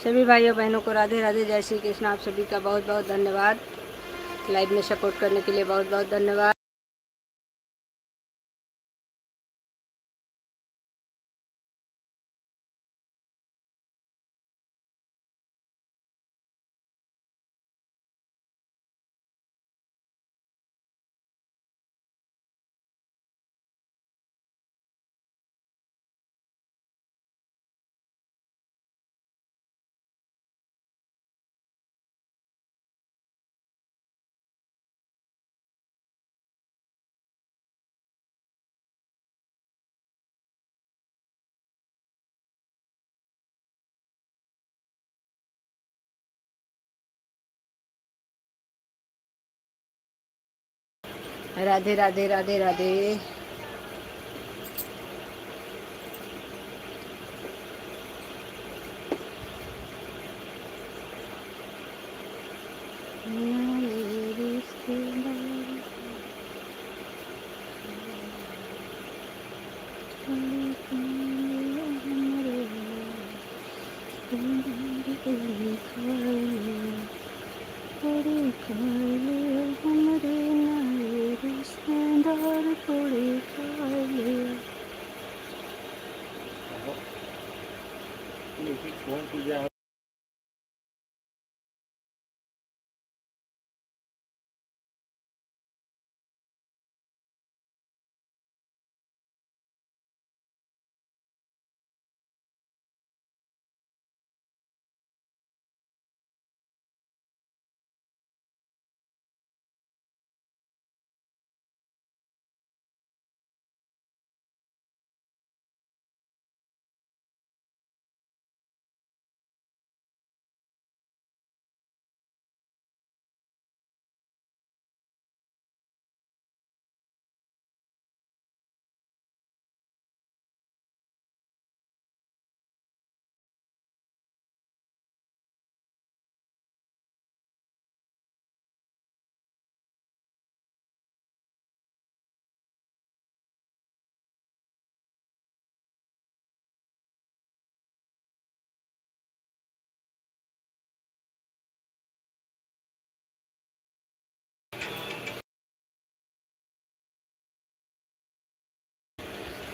सभी भाइयों बहनों को राधे राधे, जय श्री कृष्ण। आप सभी का बहुत बहुत धन्यवाद। लाइव में सपोर्ट करने के लिए बहुत बहुत धन्यवाद। राधे राधे राधे राधे।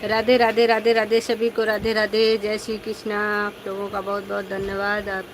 राधे राधे राधे राधे, सभी को राधे राधे, जय श्री कृष्ण। आप लोगों का बहुत बहुत धन्यवाद। आप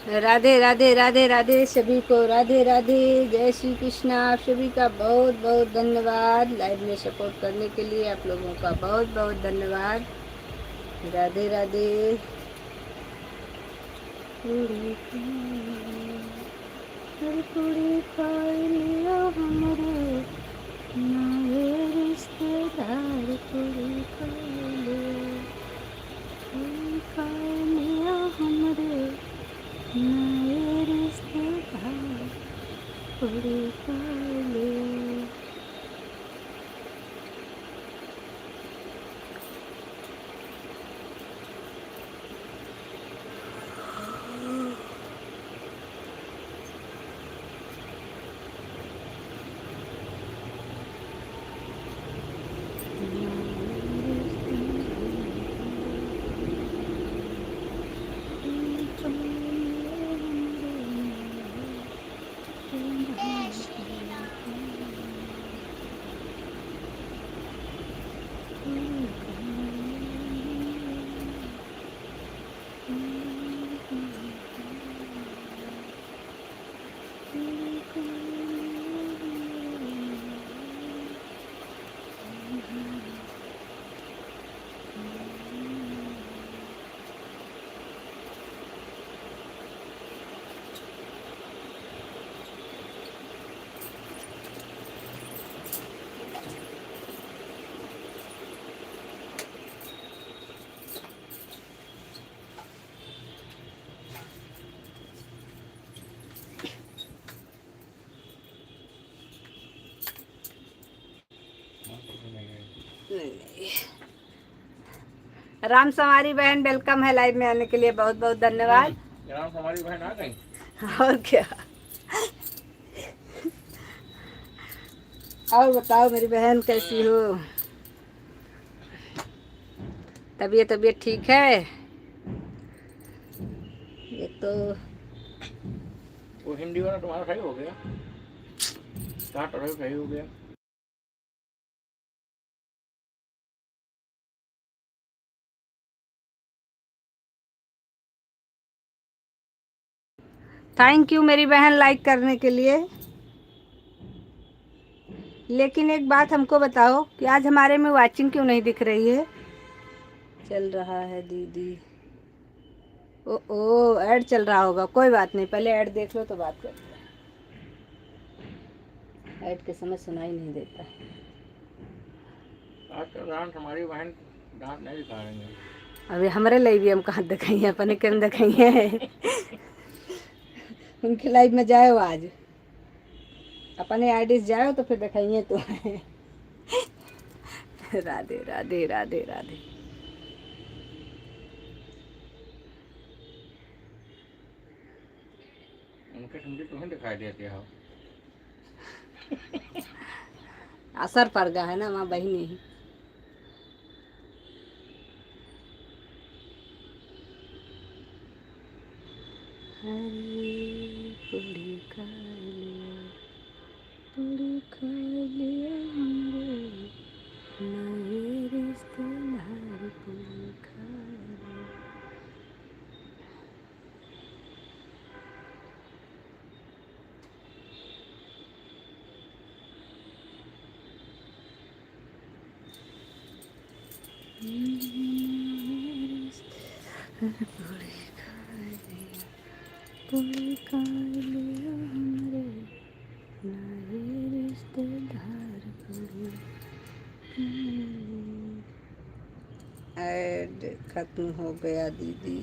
राधे राधे राधे राधे सभी को राधे राधे। जय श्री कृष्ण। आप सभी का बहुत बहुत धन्यवाद लाइव में सपोर्ट करने के लिए। आप लोगों का बहुत बहुत धन्यवाद। राधे राधे। पूरी खा लिया हमरे नए रिश्तेदार। पूरी खा लिया, पूरी खा लिया हमरे नए रिश्तेदार। पूरी खा लिया। राम समारी बहन वेलकम है लाइव में आने के लिए। बहुत बहुत धन्यवाद। राम समारी बहन आ गई। और क्या। और बताओ मेरी बहन कैसी हो? तबीयत ठीक है? ये तो वो हिंदी वाला तुम्हारा सही हो गया, स्टार्ट सही हो गया। थैंक यू मेरी बहन लाइक करने के लिए। लेकिन एक बात हमको बताओ कि आज हमारे में वाचिंग क्यों नहीं दिख रही है? चल रहा है दीदी। ओ ऐड चल रहा होगा। कोई बात नहीं, पहले ऐड देख लो तो बात करते हैं। ऐड के समय सुनाई नहीं देता। आजकल राम समारी बहन दांत नहीं दिखा रही है। अभी हमारे लिए भी हम कहाँ दिखाई है, अपने कम दिखाई है। उनके लाइव में जाओ आज, अपने आईडी से जाओ तो फिर दिखाइए तो। राधे राधे राधे राधे। उनके समझे तुम्हें दिखाई देते हो। असर पड़ गया है ना माँ बहनी ही। पूरी खा लिया, पूरी खा लिया हमरे नए रिश्तेदार। पूरी खा लिया। पूरी खा लिया, पूरी खा लिया हमरे नए रिश्तेदार। पूरी ऐड खत्म हो गया दीदी।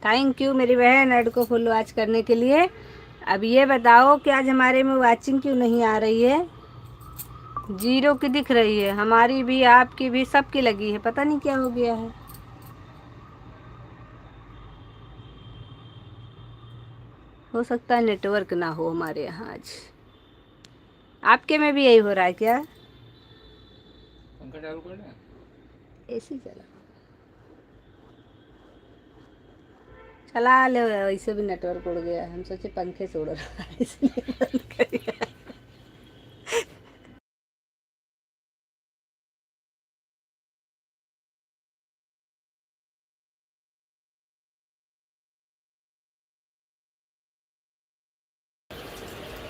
थैंक यू मेरी बहन ऐड को फुल वॉच करने के लिए। अब ये बताओ कि आज हमारे में वाचिंग क्यों नहीं आ रही है? 0 की दिख रही है, हमारी भी आपकी भी सबकी लगी है, पता नहीं क्या हो गया है। हो सकता है नेटवर्क ना हो हमारे यहाँ आज। आपके में भी यही हो रहा है क्या? पंखा चालू कर दें? एसी चला ले। वैसे भी नेटवर्क उड़ गया, हम सोचे पंखे से उड़ रहा है इसलिए बंद करिए।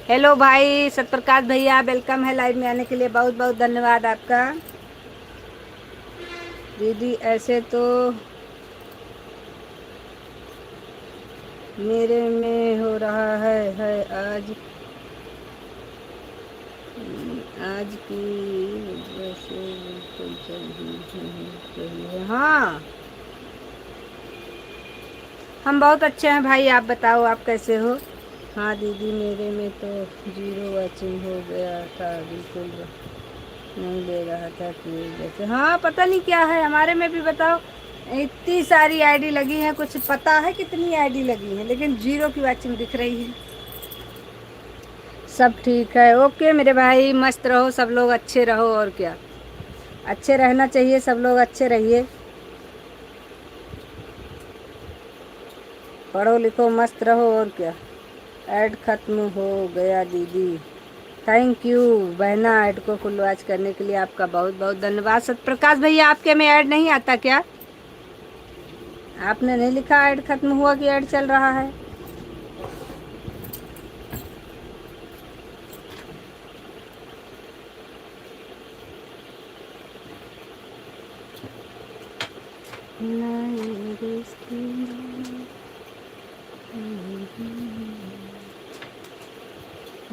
हेलो भाई सतप्रकाश भैया, वेलकम है लाइव में आने के लिए, बहुत बहुत धन्यवाद आपका। दीदी ऐसे तो मेरे में हो रहा है आज की वैसे बिल्कुल सही है। हाँ, हम बहुत अच्छे हैं भाई, आप बताओ आप कैसे हो। हाँ दीदी, मेरे में तो 0 वॉचिंग हो गया था, बिल्कुल नहीं ले रहा था कि जैसे। हाँ पता नहीं क्या है, हमारे में भी बताओ, इतनी सारी आईडी लगी है, कुछ पता है कितनी आईडी लगी है, लेकिन 0 की वॉचिंग दिख रही है। सब ठीक है, ओके मेरे भाई, मस्त रहो, सब लोग अच्छे रहो, और क्या, अच्छे रहना चाहिए, सब लोग अच्छे रहिए, पढ़ो लिखो मस्त रहो, और क्या। ऐड खत्म हो गया दीदी, थैंक यू बहना, ऐड को फुल वॉच करने के लिए आपका बहुत बहुत धन्यवाद। सतप्रकाश भैया, आपके में ऐड नहीं आता क्या? आपने नहीं लिखा ऐड खत्म हुआ कि ऐड चल रहा है?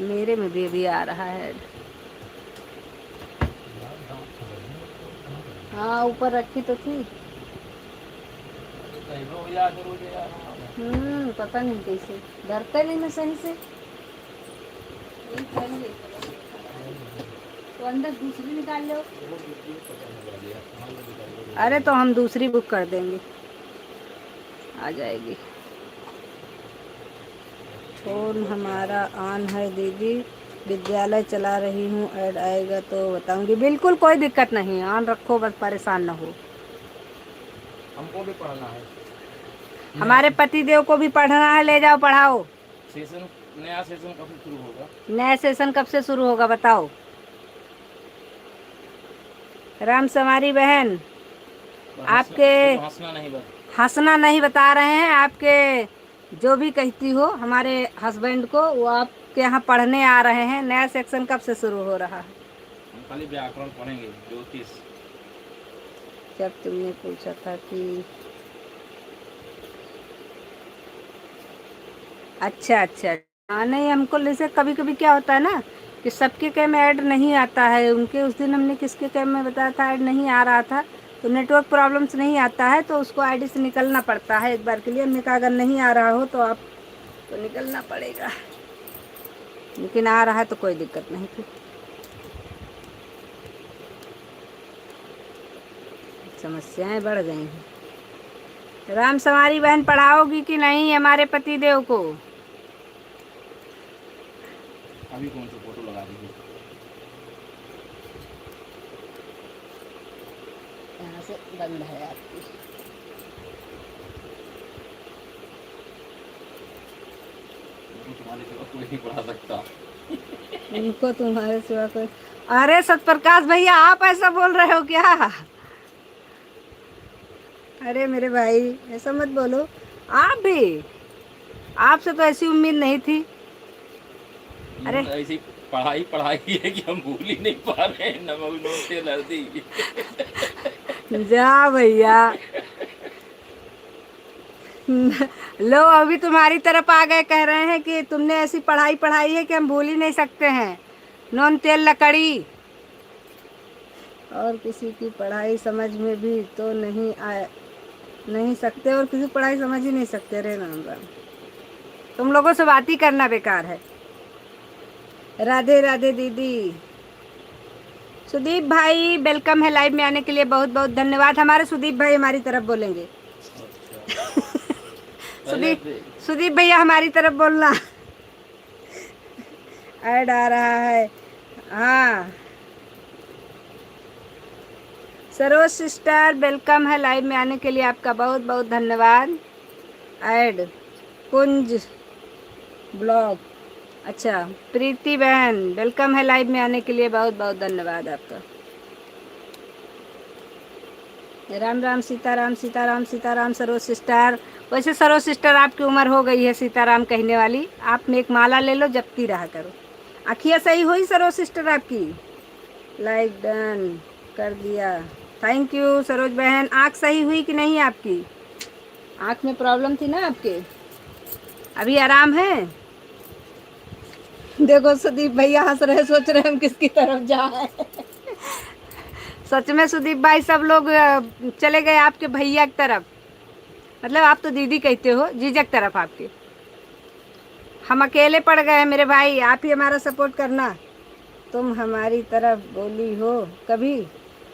मेरे में भी अभी आ रहा है ऐड। हाँ ऊपर रखी तो थी। पता नहीं कैसे धरते नहीं मैं सही से। तो अंदर दूसरी निकाल लो। अरे तो हम दूसरी बुक कर देंगे, आ जाएगी। फोन हमारा ऑन है दीदी, विद्यालय चला रही हूँ, ऐड आएगा तो बताऊंगी। बिल्कुल कोई दिक्कत नहीं, ऑन रखो, बस परेशान ना हो। हमको भी पढ़ना है, हमारे पति देव को भी पढ़ना है, ले जाओ पढ़ाओ। सेशन, नया सेशन कब से शुरू होगा? नया सेशन कब से शुरू होगा बताओ? राम समारी बहन, आपके हंसना नहीं बता रहे हैं, आपके जो भी कहती हो हमारे हस्बैंड को, वो आपके यहाँ पढ़ने आ रहे हैं। नया सेक्शन कब से शुरू हो रहा है? हम खाली व्याकरण पढ़ेंगे, ज्योतिष। जब तुमने पूछा था कि अच्छा, हाँ नहीं, हमको जैसे कभी कभी क्या होता है ना कि सबके कैम में ऐड नहीं आता है। उनके उस दिन हमने किसके कैम में बताया था ऐड नहीं आ रहा था, तो नेटवर्क प्रॉब्लम से नहीं आता है, तो उसको आईडी से निकलना पड़ता है एक बार के लिए। हमने कहा अगर नहीं आ रहा हो तो आप तो निकलना पड़ेगा, लेकिन आ रहा है तो कोई दिक्कत नहीं थी। समस्याएं बढ़ गई हैं। राम समारी बहन, पढ़ाओगी कि नहीं हमारे पति देव को? अभी कौन सी फोटो लगा दीजिए? यहाँ से बंद है आपकी। तुम्हारे सिवा कोई नहीं पढ़ा सकता। इनको तुम्हारे सिवा कोई। अरे सतप्रकाश भैया, आप ऐसा बोल रहे हो क्या? अरे मेरे भाई ऐसा मत बोलो, आप भी, आपसे तो ऐसी उम्मीद नहीं थी। अरे ऐसी पढ़ाई है कि हम भूल ही नहीं पा रहे हैं। नमक नून तेल हल्दी। जा भैया, लो अभी तुम्हारी तरफ आ गए, कह रहे हैं कि तुमने ऐसी पढ़ाई है कि हम भूल ही नहीं सकते हैं। नून तेल लकड़ी, और किसी की पढ़ाई समझ में भी तो नहीं सकते, और किसी पढ़ाई समझ ही नहीं सकते। रे राम राम, तुम लोगों से बात ही करना बेकार है। राधे राधे दीदी। सुदीप भाई, वेलकम है लाइव में आने के लिए, बहुत बहुत धन्यवाद। हमारे सुदीप भाई हमारी तरफ बोलेंगे। सुदीप भैया हमारी तरफ बोलना। ऐड आ रहा है, हाँ। सरोज सिस्टर, वेलकम है लाइव में आने के लिए, आपका बहुत बहुत धन्यवाद। ऐड कुंज ब्लॉग, अच्छा। प्रीति बहन, वेलकम है लाइव में आने के लिए, बहुत बहुत धन्यवाद आपका। राम राम, सीताराम सीताराम सीताराम। सरोज सिस्टर, वैसे सरो सिस्टर आपकी उम्र हो गई है सीताराम कहने वाली, आप में एक माला ले लो, जपती रहा करो। आँखियाँ सही हुई सरो सिस्टर आपकी? लाइक डन कर दिया, थैंक यू सरोज बहन। आँख सही हुई कि नहीं आपकी? आँख में प्रॉब्लम थी ना आपके, अभी आराम है? देखो सुदीप भैया हंस रहे, सोच रहे हम किसकी तरफ जाए। सच में सुदीप भाई सब लोग चले गए आपके भैया की तरफ, मतलब आप तो दीदी कहते हो, जीजा की तरफ आपके। हम अकेले पड़ गए हैं मेरे भाई, आप ही हमारा सपोर्ट करना। तुम हमारी तरफ बोली हो कभी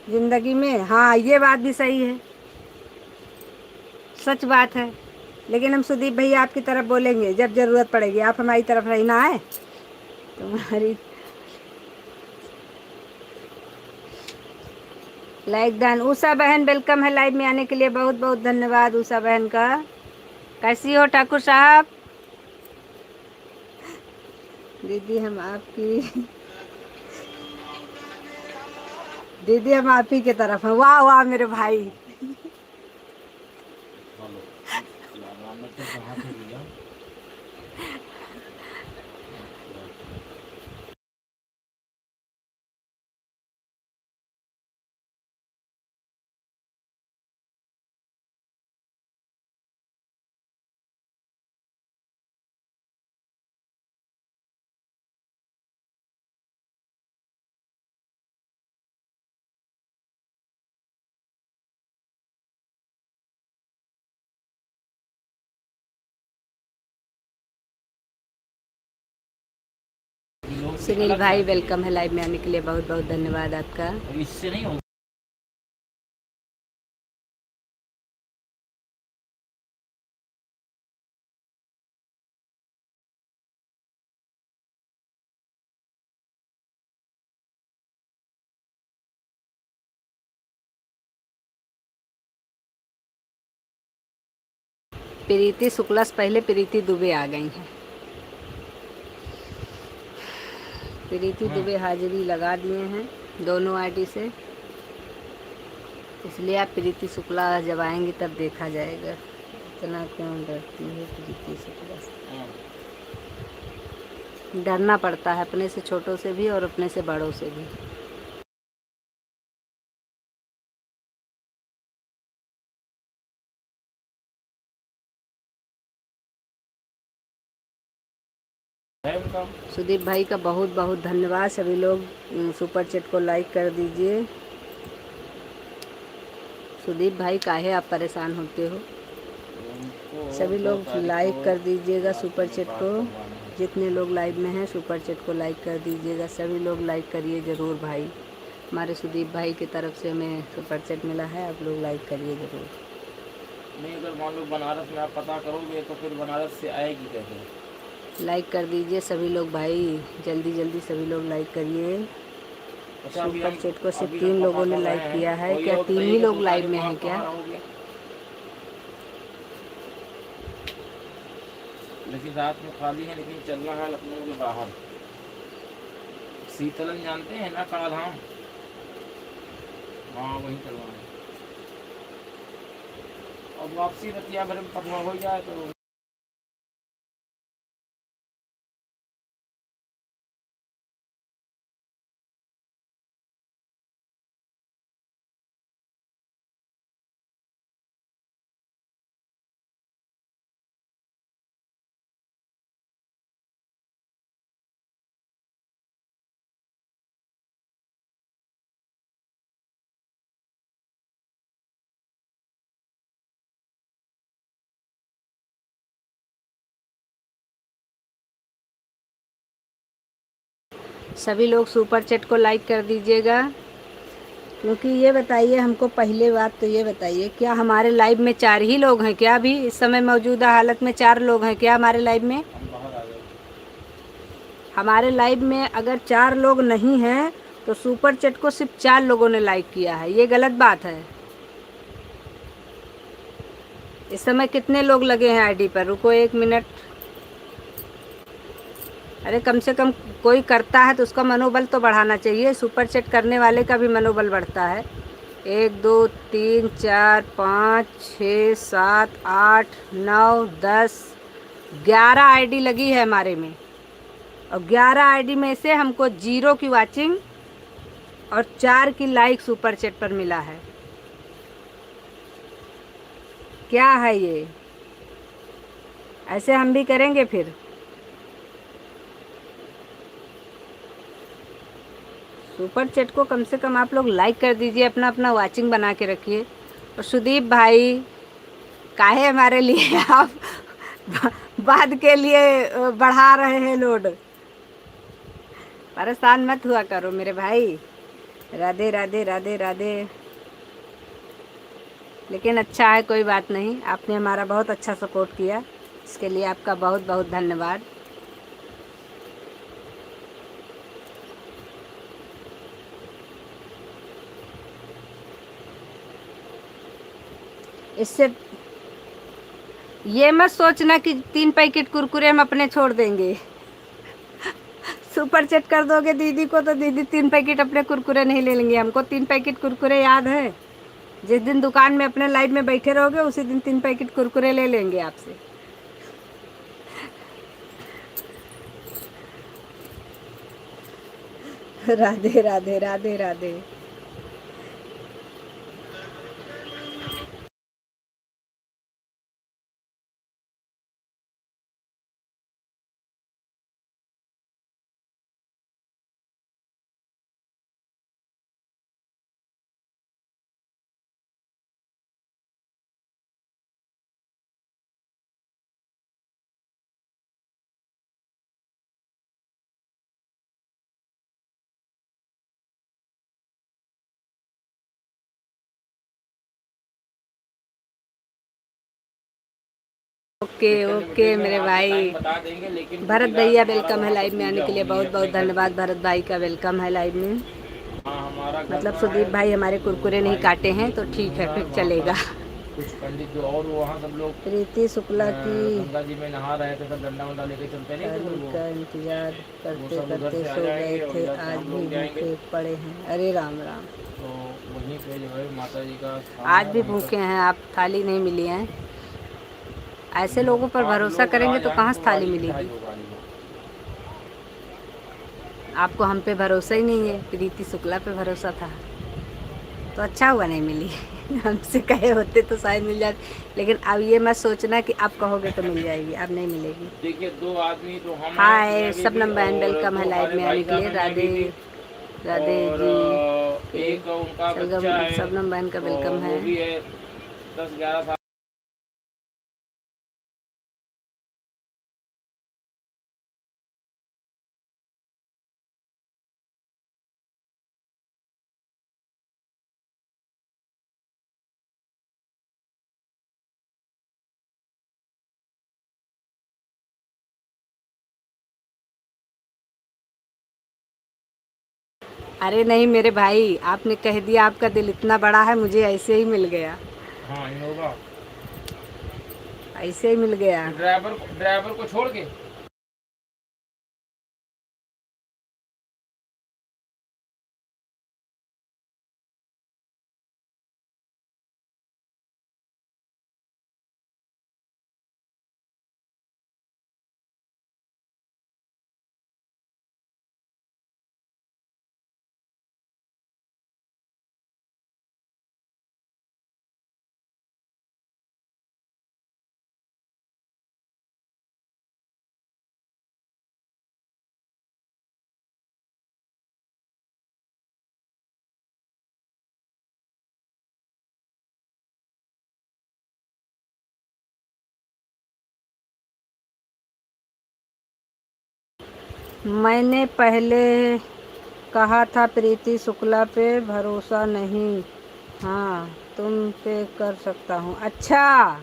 जिंदगी में? हाँ ये बात भी सही है, सच बात है। लेकिन हम सुदीप भैया आपकी तरफ बोलेंगे जब ज़रूरत पड़ेगी, आप हमारी तरफ रहना है तुम्हारी। Like done. उषा बहन वेलकम है लाइव में आने के लिए, बहुत बहुत धन्यवाद उषा बहन का। कैसी हो ठाकुर साहब? दीदी हम आपकी दीदी हम आप ही की तरफ हैं। वाह वाह मेरे भाई। हेलो, राम ने तो कहा था भैया। सुनील भाई वेलकम है लाइव में आने के लिए, बहुत बहुत धन्यवाद आपका। इससे नहीं होगा। प्रीति शुक्ला से पहले प्रीति दुबे आ गई हैं। प्रीति दुबे हाजिरी लगा दिए हैं दोनों आईडी से, इसलिए आप प्रीति शुक्ला जब आएंगी तब देखा जाएगा। इतना क्यों डरती है प्रीति शुक्ला से? डरना पड़ता है अपने से छोटों से भी और अपने से बड़ों से भी। सुदीप भाई का बहुत बहुत धन्यवाद। सभी लोग सुपर चैट को लाइक कर दीजिए। सुदीप भाई काहे आप परेशान होते हो? सभी लोग लाइक कर दीजिएगा सुपर चैट को। जितने लोग लाइव में हैं सुपर चैट को लाइक कर दीजिएगा। सभी लोग लाइक करिए ज़रूर भाई। हमारे सुदीप भाई की तरफ से हमें सुपर चैट मिला है, आप लोग लाइक करिए ज़रूर। नहीं, अगर मान लो बनारस में आप पता करोगे तो फिर बनारस से आएगी कैसे? लाइक कर दीजिए सभी लोग भाई, जल्दी जल्दी सभी लोग लाइक करिए। सुपर चैट को सिर्फ 3 लोगों ने लाइक किया है। क्या 3 ही लोग लाइव में हैं क्या? लेकिन रात में खाली है, लेकिन चलना है लखनऊ के बाहर। शीतलन जानते हैं ना, कड़ा धाम? हाँ वहीं चलना है। और वापसी रतिया भर में पटना हो जाए तो सभी लोग सुपर चैट को लाइक कर दीजिएगा। क्योंकि ये बताइए हमको, पहले बात तो ये बताइए, क्या हमारे लाइव में 4 ही लोग हैं क्या? अभी इस समय मौजूदा हालत में 4 लोग हैं क्या हमारे लाइव में? हम बाहर आ गए। हमारे लाइव में अगर 4 लोग नहीं हैं तो सुपर चैट को सिर्फ 4 लोगों ने लाइक किया है, ये गलत बात है। इस समय कितने लोग लगे हैं आईडी पर? रुको 1 मिनट। अरे कम से कम कोई करता है तो उसका मनोबल तो बढ़ाना चाहिए। सुपर चैट करने वाले का भी मनोबल बढ़ता है। 1 2 3 4 5 6 7 8 9 10 11 आईडी लगी है हमारे में, और 11 आईडी में से हमको 0 की वाचिंग और 4 की लाइक सुपर चैट पर मिला है। क्या है ये? ऐसे हम भी करेंगे फिर। सुपर चैट को कम से कम आप लोग लाइक कर दीजिए, अपना अपना वाचिंग बना के रखिए। और सुदीप भाई, काहे हमारे लिए आप बाद के लिए बढ़ा रहे हैं लोड? परेशान मत हुआ करो मेरे भाई। राधे राधे राधे राधे। लेकिन अच्छा है, कोई बात नहीं, आपने हमारा बहुत अच्छा सपोर्ट किया, इसके लिए आपका बहुत बहुत धन्यवाद। इससे ये मत सोचना कि 3 पैकेट कुरकुरे हम अपने छोड़ देंगे। सुपर चैट कर दोगे दीदी को तो दीदी 3 पैकेट अपने कुरकुरे नहीं ले लेंगे। हमको 3 पैकेट कुरकुरे याद है, जिस दिन दुकान में अपने लाइव में बैठे रहोगे उसी दिन 3 पैकेट कुरकुरे ले लेंगे आपसे। राधे राधे राधे राधे। ओके ओके मेरे भाई। बता देंगे, लेकिन भरत भैया वेलकम है लाइव में आने के लिए, बहुत बहुत धन्यवाद। भरत भाई का वेलकम है लाइव में। हमारा मतलब सुदीप भाई हमारे कुरकुरे नहीं काटे हैं तो ठीक है, फिर चलेगा। कुछ पंडित जो और वहाँ सब लोग प्रीति शुक्ला की गंगा जी में नहा रहे थे, सब डंडा वंडा लेके चलते नहीं थे, वो का इंतजार करते सब उधर करते से आ सो जाएंगे गए और थे, इधर से आज हम भी लोग जाएंगे। भूखे पड़े हैं। अरे राम राम। तो वहीं पे जो है माता जी का स्थान आज है, भी वहीं भूखे पर हैं आप, थाली नहीं मिली है। ऐसे लोगों पर भरोसा करेंगे तो कहाँ से थाली मिलेगी? आपको हम पे भरोसा ही नहीं है, प्रीति शुक्ला पे भरोसा था तो अच्छा हुआ नहीं मिली। हमसे कहे होते तो शायद मिल जाती, लेकिन अब ये मत सोचना कि आप कहोगे तो मिल जाएगी, अब नहीं मिलेगी। देखिए 2 आदमी तो हम हाय सबनम बहन, वेलकम है लाइव में आने के लिए। राधे राधे जी। एक उनका बच्चा है, सबनम बहन का वेलकम है। वो भी है 10-11 साल। अरे नहीं मेरे भाई, आपने कह दिया, आपका दिल इतना बड़ा है, मुझे ऐसे ही मिल गया। हाँ इनोवा ऐसे ही मिल गया। ड्राइवर को छोड़ के मैंने पहले कहा था प्रीति शुक्ला पे भरोसा नहीं, हाँ तुम पे कर सकता हूँ। अच्छा,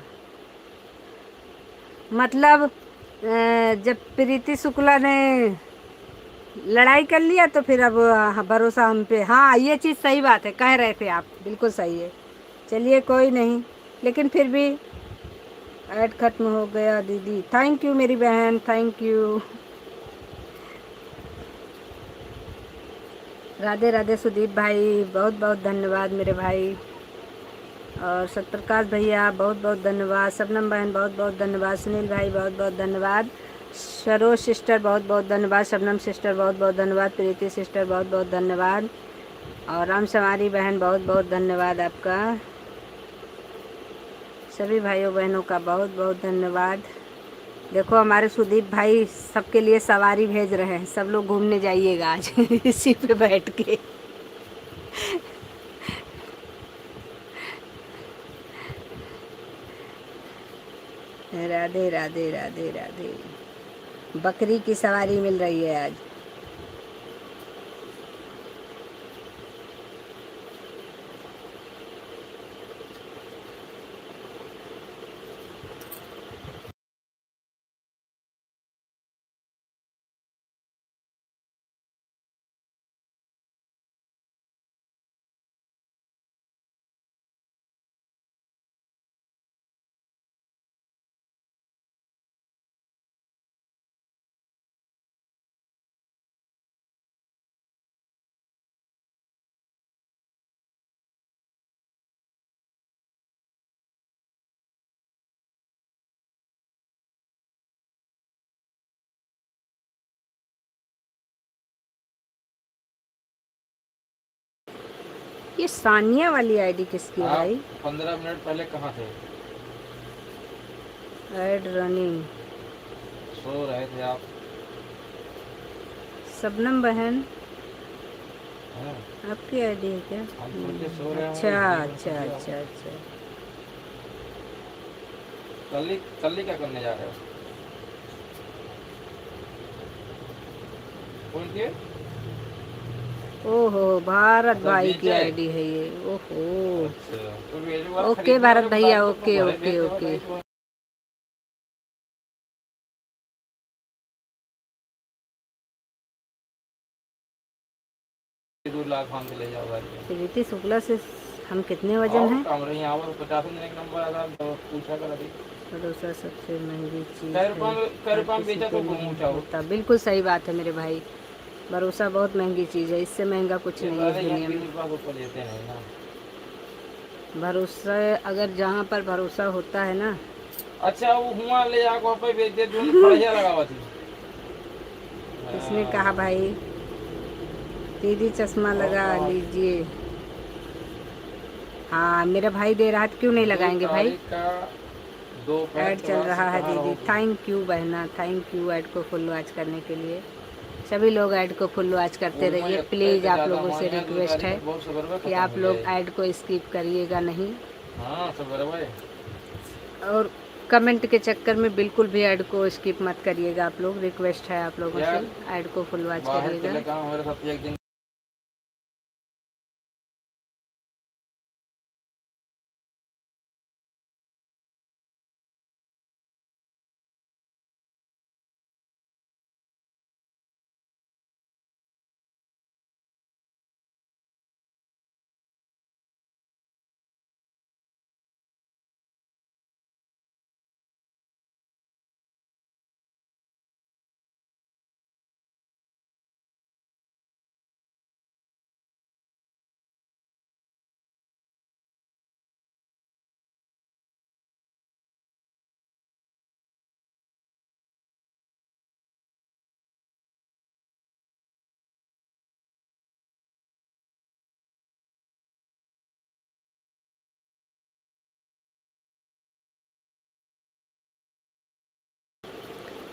मतलब जब प्रीति शुक्ला ने लड़ाई कर लिया तो फिर अब भरोसा हम पे। हाँ ये चीज़ सही बात है, कह रहे थे आप, बिल्कुल सही है। चलिए कोई नहीं, लेकिन फिर भी ऐड खत्म हो गया दीदी। थैंक यू मेरी बहन, थैंक यू। राधे राधे सुदीप भाई, बहुत बहुत धन्यवाद मेरे भाई। और सतप्रकाश भैया बहुत बहुत धन्यवाद। शबनम बहन बहुत बहुत धन्यवाद। सुनील भाई बहुत बहुत धन्यवाद। सरोज सिस्टर बहुत बहुत धन्यवाद। शबनम सिस्टर बहुत बहुत धन्यवाद। प्रीति सिस्टर बहुत बहुत धन्यवाद। और राम सवारी बहन बहुत बहुत धन्यवाद आपका। सभी भाइयों बहनों का बहुत बहुत धन्यवाद। देखो हमारे सुदीप भाई सबके लिए सवारी भेज रहे हैं, सब लोग घूमने जाइएगा आज इसी पे बैठ के। राधे राधे राधे राधे। बकरी की सवारी मिल रही है आज। ये सानिया वाली आईडी किसकी है भाई? 15 मिनट पहले कहाँ थे? Add running. सो रहे थे आप? शबनम बहन हैं? आपकी आईडी है क्या? हम सोचे सो रहे होंगे, अच्छा इसलिए अच्छा मैंने अच्छा अच्छा। कल ही क्या करने जा रहे हो? कौन के? ओहो भारत मतलब भाई बीच की है? आईडी है ये। ओहो अच्छा तो भेजो आप, ओके खरीदने भारत वाले भैया, बता दो, ओके तो भले ओके भेज दो, ओके। नहीं तो 2 लाख मांग के ले जाओ भाई। प्रीति शुक्ला से हम कितने वजन और हैं? काम रही यहाँ पर 50 दिन एक नंबर आधा तो पूछा कर अभी भरोसा सबसे महंगी चीज़ कै है, रुपये हर में किसी बेचा के तो लिए घूमू नहीं चाहो। होता। बिल्कुल सही बात है मेरे भाई। भरोसा बहुत महंगी चीज़ है, इससे महंगा कुछ ये नहीं है इस सारे यहाँ दुनिया 20 में। रुपये ऊपर लेते नहीं ना। भरोसा अगर जहाँ पर भरोसा होता है ना। अच्छा वो हुआ ले जाकर वहाँ पे बेच दे, दोनों फड़िया लगावा थी। किसने कहा भाई? दीदी चश्मा और लगा कहा लीजिए। हाँ मेरा भाई दे रहा है तो क्यों नहीं 2 लगाएंगे भाई? तारीख का दोपहर ऐड के चल बाद से रहा है कहाँ दीदी। रहोगे? थैंक यू बहना, थैंक यू ऐड को फुल वॉच करने के लिए। सभी लोग ऐड को फुल वॉच करते उनमें रहिए इतने प्लीज़। से आप ज़्यादा लोगों से हमारे यहाँ 2 रिक्वेस्ट तारीख है तक बहुत सबर कि खत्म आप हो लोग जाए। ऐड को स्किप करिएगा नहीं। हाँ सबर भाई। और कमेंट के चक्कर में बिल्कुल भी ऐड को स्किप मत करिएगा। आप लोग, रिक्वेस्ट है आप लोगों से, यार ऐड को फुल वॉच बाहर करिएगा। चले गए हमारे साथ एक दिन।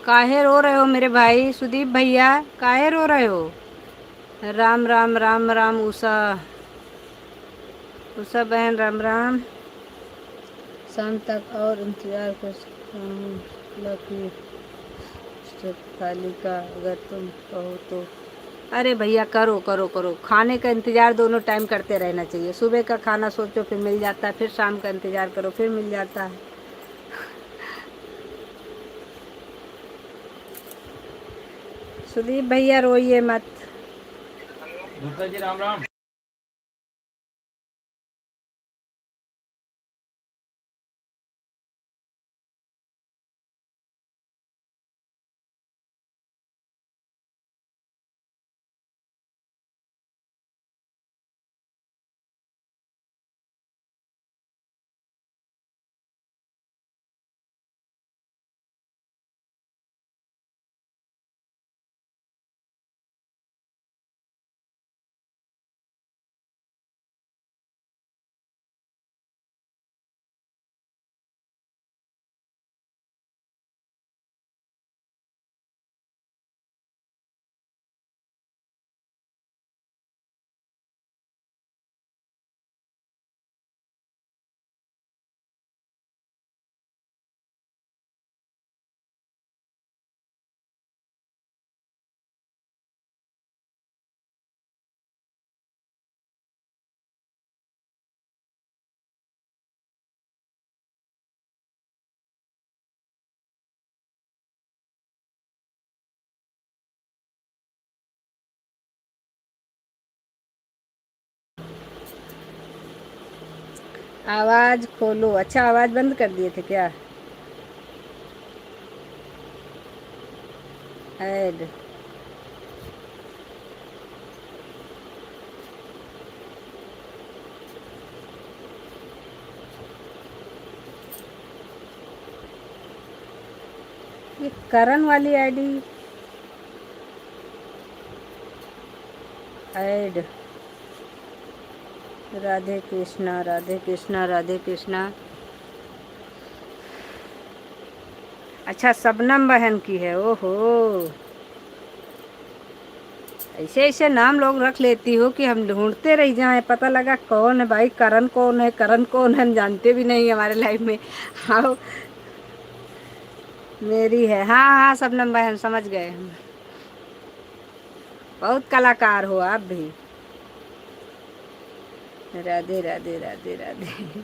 काहे रो रहे हो मेरे भाई सुदीप भैया? काहे रो रहे हो? राम राम राम राम। उषा, उषा बहन राम राम। शाम तक और इंतज़ार कर सकता हूँ। लकी तालिका अगर तुम कहो तो। अरे भैया करो करो करो। खाने का इंतज़ार दोनों टाइम करते रहना चाहिए। सुबह का खाना सोचो फिर मिल जाता है, फिर शाम का इंतज़ार करो फिर मिल जाता है। सुदीप भैया रोइए मत। दूसरा जी राम राम। आवाज़ खोलो। अच्छा, आवाज़ बंद कर दिए थे क्या? ऐड। ये करण वाली आईडी ऐड। राधे कृष्णा, राधे कृष्णा, राधे कृष्णा। अच्छा, शबनम बहन की है। ओहो, ऐसे ऐसे नाम लोग रख लेती हो कि हम ढूंढते रह जाएं। पता लगा कौन है भाई, करण कौन है, करण कौन है, हम जानते भी नहीं हमारे लाइफ में। हाँ, मेरी है। हाँ हाँ, शबनम बहन, समझ गए हम। बहुत कलाकार हो आप भी। राधे राधे राधे राधे।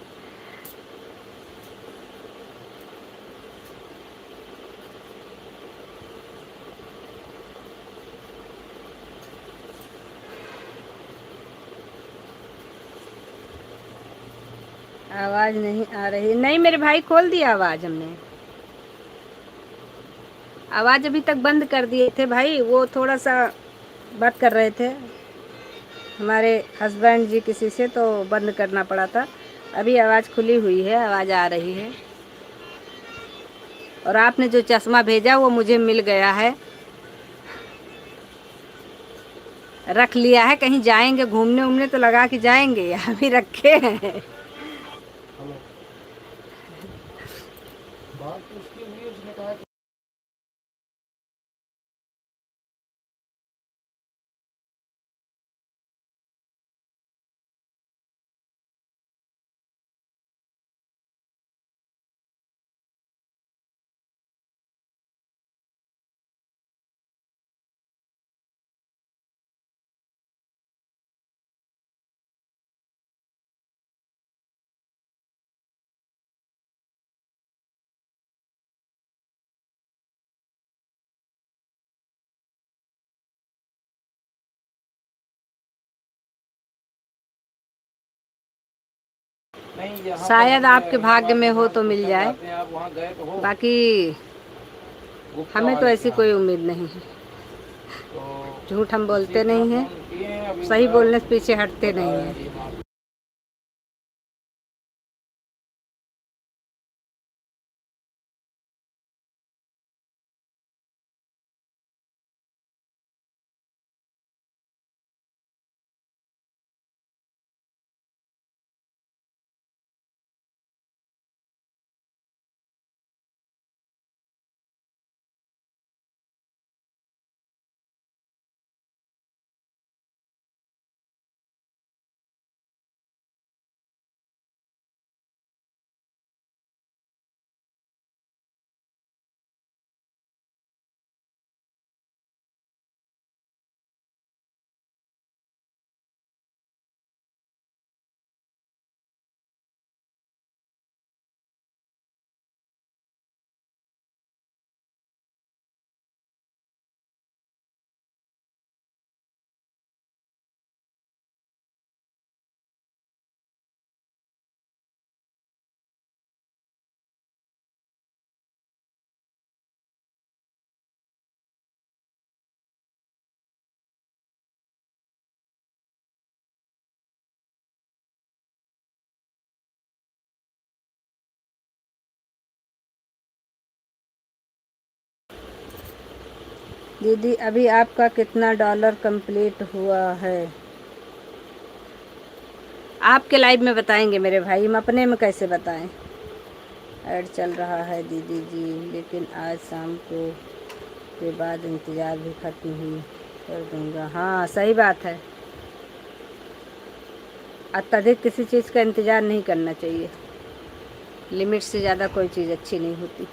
आवाज़ नहीं आ रही। नहीं मेरे भाई, खोल दिया आवाज़ हमने। आवाज़ अभी तक बंद कर दिए थे भाई, वो थोड़ा सा बात कर रहे थे हमारे हस्बैंड जी किसी से, तो बंद करना पड़ा था। अभी आवाज़ खुली हुई है, आवाज़ आ रही है। और आपने जो चश्मा भेजा वो मुझे मिल गया है, रख लिया है। कहीं जाएंगे घूमने उमने तो लगा के जाएंगे, अभी रखे हैं। बात तो उसकी हुई, उसने कहा कि नहीं, यहाँ पर शायद हमने आपके भाग्य में हो हरिद्वार तो के मिल दर्शन जाए, जाते हैं, आप वहाँ गए तो हो बाकी गुप्ता हमें तो वाले ऐसी के यहाँ। कोई उम्मीद नहीं है। तो झूठ हम उसी बोलते के यहाँ नहीं हैं, फोन किए हैं, अभी सही उधर बोलने से पीछे हटते बता नहीं रहे हैं हैं। कि वहाँ दीदी अभी आपका कितना डॉलर कंप्लीट हुआ है? आपके लाइव में बताएंगे मेरे भाई, हम अपने में कैसे बताएं। ऐड चल रहा है दीदी जी, लेकिन आज शाम को के बाद इंतज़ार भी ख़त्म ही कर दूंगा। हाँ सही बात है, अत्यधिक किसी चीज़ का इंतज़ार नहीं करना चाहिए। लिमिट से ज़्यादा कोई चीज़ अच्छी नहीं होती।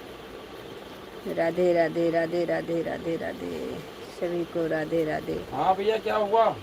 राधे राधे राधे राधे राधे राधे, सभी को राधे राधे। हाँ भैया क्या हुआ?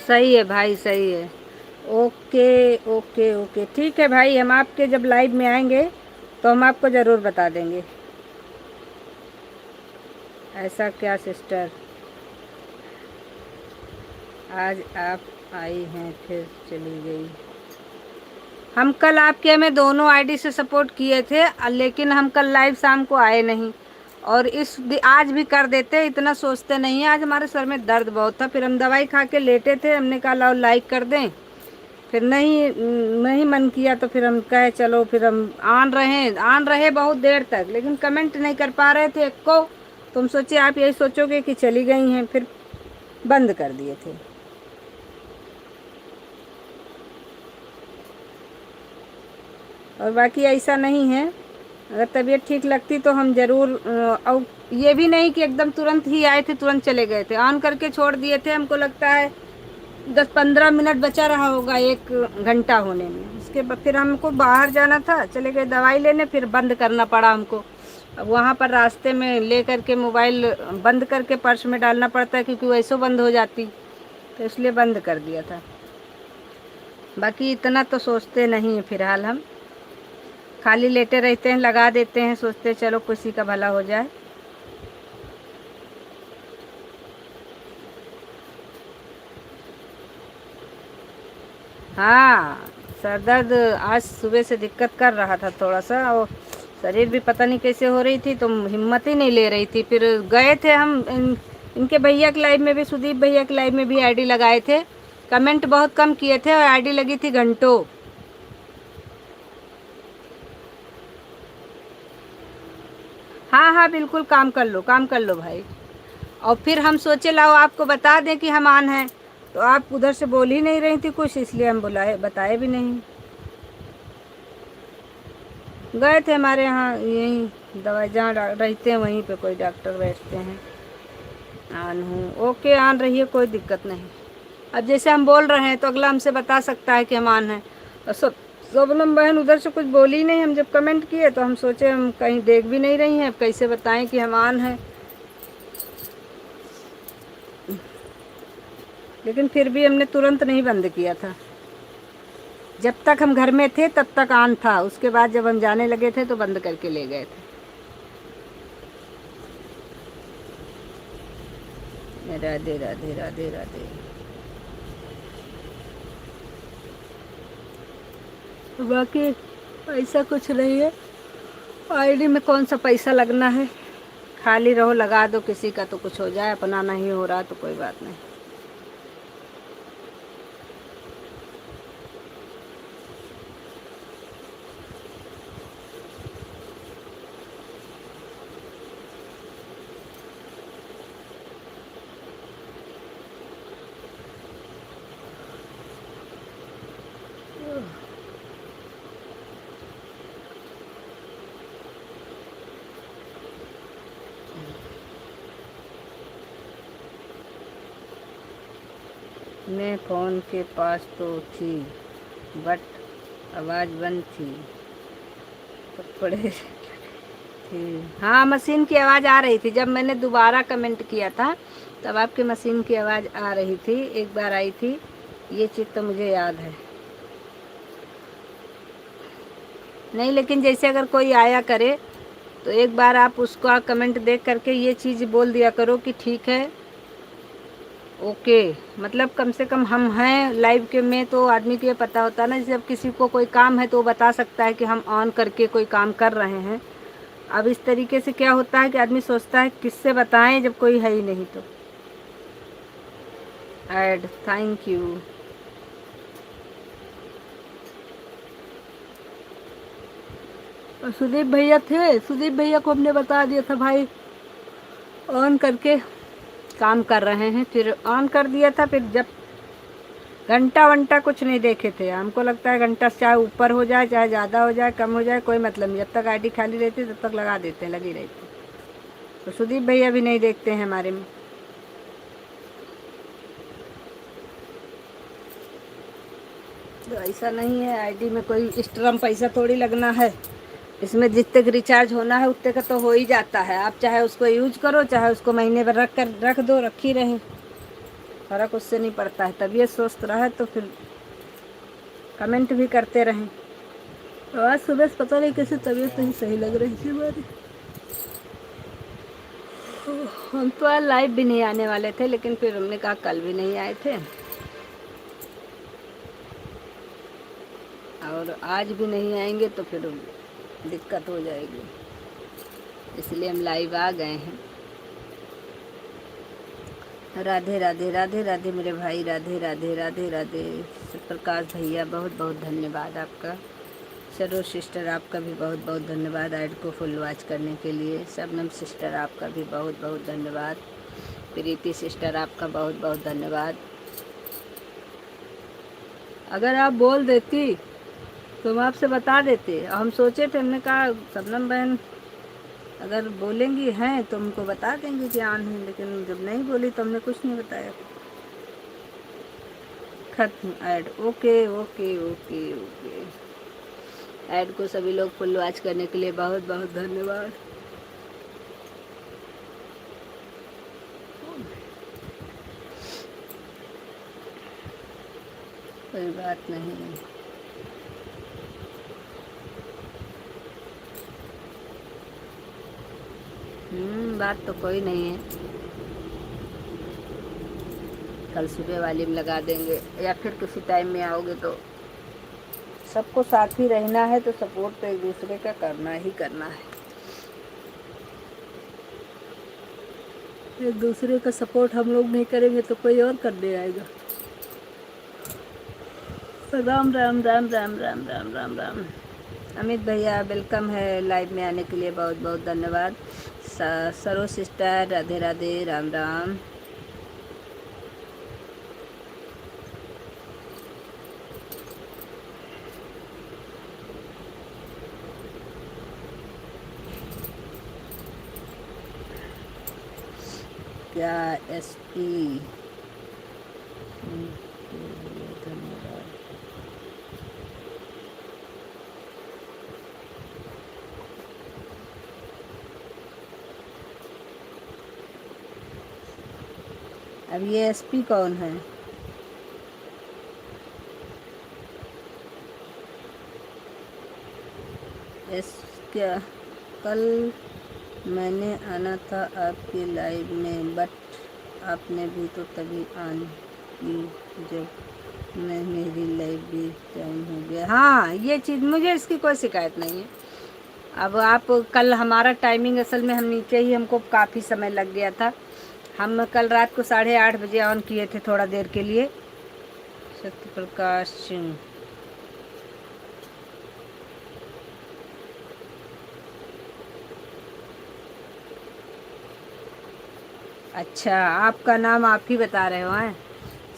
सही है भाई, सही है। ओके ओके ओके, ठीक है भाई, हम आपके जब लाइव में आएंगे तो हम आपको ज़रूर बता देंगे। ऐसा क्या सिस्टर, आज आप आई हैं फिर चली गई। हम कल आपके में दोनों आईडी से सपोर्ट किए थे, लेकिन हम कल लाइव शाम को आए नहीं, और आज भी कर देते, इतना सोचते नहीं है। आज हमारे सर में दर्द बहुत था, फिर हम दवाई खा के लेटे थे, हमने कहा लाओ लाइक कर दें, फिर नहीं नहीं मन किया, तो फिर हम कहे चलो, फिर हम आन रहे बहुत देर तक, लेकिन कमेंट नहीं कर पा रहे थे एक को, तो हम सोचे आप यही सोचोगे कि चली गई हैं, फिर बंद कर दिए थे। और बाकी ऐसा नहीं है, अगर तबीयत ठीक लगती तो हम ज़रूर, और ये भी नहीं कि एकदम तुरंत ही आए थे तुरंत चले गए थे, ऑन करके छोड़ दिए थे। हमको लगता है 10-15 मिनट बचा रहा होगा 1 घंटा होने में, उसके बाद फिर हमको बाहर जाना था, चले गए दवाई लेने, फिर बंद करना पड़ा हमको। अब वहाँ पर रास्ते में ले करके मोबाइल बंद करके पर्स में डालना पड़ता है, क्योंकि वैसे बंद हो जाती, तो इसलिए बंद कर दिया था। बाकी इतना तो सोचते नहीं हैं फिलहाल, हम खाली लेटे रहते हैं, लगा देते हैं, सोचते हैं चलो किसी का भला हो जाए। हाँ, सर दर्द आज सुबह से दिक्कत कर रहा था थोड़ा सा, और शरीर भी पता नहीं कैसे हो रही थी, तो हिम्मत ही नहीं ले रही थी। फिर गए थे हम इनके भैया के लाइव में भी, सुदीप भैया के लाइव में भी आईडी लगाए थे, कमेंट बहुत कम किए थे, और आईडी लगी थी घंटों। हाँ हाँ बिल्कुल, काम कर लो, काम कर लो भाई। और फिर हम सोचे लाओ आपको बता दें कि हम ऑन हैं, तो आप उधर से बोल ही नहीं रही थी कुछ, इसलिए हम बताए भी नहीं। गए थे हमारे यहाँ, यहीं दवाई जहाँ रहते हैं वहीं पे कोई डॉक्टर बैठते हैं। ऑन हूँ, ओके, ऑन रही है, कोई दिक्कत नहीं। अब जैसे हम बोल रहे हैं तो अगला हमसे बता सकता है कि हम ऑन हैं। और शबनम बहन उधर से कुछ बोली नहीं, हम जब कमेंट किए तो हम सोचे हम कहीं देख भी नहीं रही हैं, अब कैसे बताएं कि हम ऑन हैं। लेकिन फिर भी हमने तुरंत नहीं बंद किया था, जब तक हम घर में थे तब तक ऑन था, उसके बाद जब हम जाने लगे थे तो बंद करके ले गए थे। राधे राधे राधे राधे। बाकी ऐसा कुछ नहीं है, आईडी में कौन सा पैसा लगना है, खाली रहो, लगा दो, किसी का तो कुछ हो जाए, अपना नहीं हो रहा तो कोई बात नहीं। मैं फ़ोन के पास तो थी, बट आवाज़ बंद थी, कपड़े थी। हाँ, मशीन की आवाज़ आ रही थी, जब मैंने दोबारा कमेंट किया था तब आपके मशीन की आवाज़ आ रही थी, एक बार आई थी, ये चीज़ तो मुझे याद है। नहीं, लेकिन जैसे अगर कोई आया करे तो एक बार आप उसका कमेंट देख करके ये चीज़ बोल दिया करो कि ठीक है, ओके, मतलब कम से कम हम हैं लाइव के में, तो आदमी को ये पता होता है ना, जब किसी को कोई काम है तो वो बता सकता है कि हम ऑन करके कोई काम कर रहे हैं। अब इस तरीके से क्या होता है कि आदमी सोचता है किससे बताएं जब कोई है ही नहीं। तो ऐड, थैंक यू। और सुदीप भैया थे, सुदीप भैया को हमने बता दिया था भाई ऑन करके काम कर रहे हैं, फिर ऑन कर दिया था। फिर जब घंटा वंटा कुछ नहीं देखे थे, हमको लगता है घंटा चाहे ऊपर हो जाए चाहे ज़्यादा हो जाए कम हो जाए कोई मतलब नहीं, जब तक आईडी खाली रहती तब तक लगा देते हैं, लगी रहती। तो सुदीप भैया भी नहीं देखते हैं हमारे में। तो ऐसा नहीं है, आईडी में कोई एक्स्ट्रा पैसा थोड़ी लगना है, इसमें जितने का रिचार्ज होना है उतने का तो हो ही जाता है। आप चाहे उसको यूज करो, चाहे उसको महीने भर रख दो, रखी रहें। फर्क उससे नहीं पड़ता है। तबीयत स्वस्थ रहे तो फिर कमेंट भी करते रहें। तो आज सुबह से पता नहीं कैसे तबीयत नहीं सही लग रही थी हमारी। हम तो आज लाइव भी नहीं आने वाले थे, लेकिन फिर हमने कहा कल भी नहीं आए थे और आज भी नहीं आएंगे तो फिर दिक्कत हो जाएगी, इसलिए हम लाइव आ गए हैं। राधे राधे राधे राधे मेरे भाई, राधे राधे राधे राधे। प्रकाश भैया बहुत बहुत धन्यवाद आपका। सरोज सिस्टर आपका भी बहुत बहुत धन्यवाद ऐड को फुल वॉच करने के लिए। शबनम सिस्टर आपका भी बहुत बहुत धन्यवाद। प्रीति सिस्टर आपका बहुत बहुत धन्यवाद। अगर आप बोल देती तो हम आपसे बता देते। हम सोचे थे, हमने कहा शबनम बहन अगर बोलेंगी हैं तो हमको बता देंगे कि आन है, लेकिन जब नहीं बोली तो हमने कुछ नहीं बताया। खत्म add. Okay okay okay okay. Add को सभी लोग फुल वॉच करने के लिए बहुत बहुत धन्यवाद। कोई बात नहीं। बात तो कोई नहीं है, कल सुबह वाली में लगा देंगे या फिर किसी टाइम में आओगे तो। सबको साथ ही रहना है तो सपोर्ट तो एक दूसरे का करना ही करना है। एक दूसरे का सपोर्ट हम लोग नहीं करेंगे तो कोई और करने आएगा। राम राम राम राम राम राम राम राम। अमित भैया वेलकम है लाइव में आने के लिए, बहुत बहुत धन्यवाद। सरोज सिस्टर राधे राधे राम राम। क्या एसपी धन्यवाद। अब ये एसपी कौन है? एस क्या? कल मैंने आना था आपके लाइव में, बट आपने भी तो तभी ऑन की जब मैं मेरी लाइव भी टाइम हो गया। हाँ, ये चीज़ मुझे इसकी कोई शिकायत नहीं है। अब आप कल हमारा टाइमिंग असल में हम नीचे ही, हमको काफ़ी समय लग गया था। हम कल रात को 8:30 बजे ऑन किए थे थोड़ा देर के लिए। सत्य प्रकाश सिंह, अच्छा आपका नाम आप ही बता रहे हो हैं।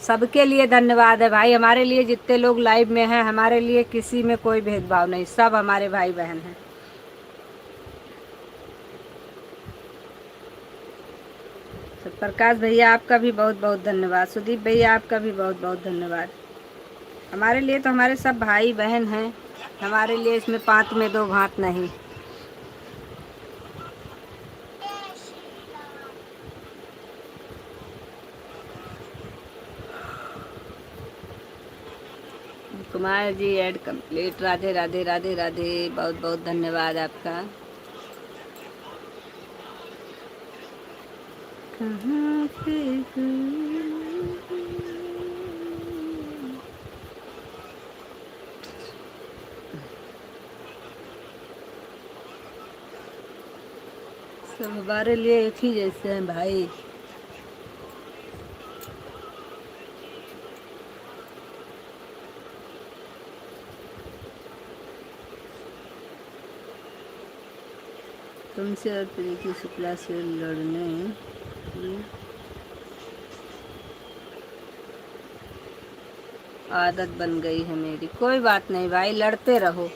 सबके लिए धन्यवाद है भाई। हमारे लिए जितने लोग लाइव में हैं, हमारे लिए किसी में कोई भेदभाव नहीं, सब हमारे भाई बहन हैं। प्रकाश भैया आपका भी बहुत बहुत धन्यवाद। सुदीप भैया आपका भी बहुत बहुत धन्यवाद। हमारे लिए तो हमारे सब भाई बहन हैं, हमारे लिए इसमें पांत में दो भांत नहीं। Kumar ji add complete. राधे राधे राधे राधे, बहुत बहुत धन्यवाद आपका। कहाँ पे सब हमारे लिए एक ही जैसे हैं भाई। तुमसे और प्रीति शुक्ला से लड़ने की आदत बन गई है मेरी। कोई बात नहीं भाई, लड़ते रहो,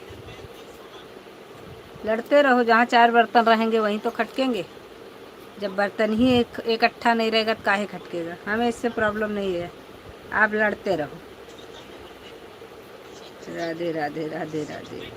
लड़ते रहो। जहाँ 4 बर्तन रहेंगे वहीं तो खटकेंगे। जब बर्तन ही इकट्ठा नहीं रहेगा तो काहे खटकेगा। हमें इससे प्रॉब्लम नहीं है, आप लड़ते रहो। राधे राधे राधे राधे।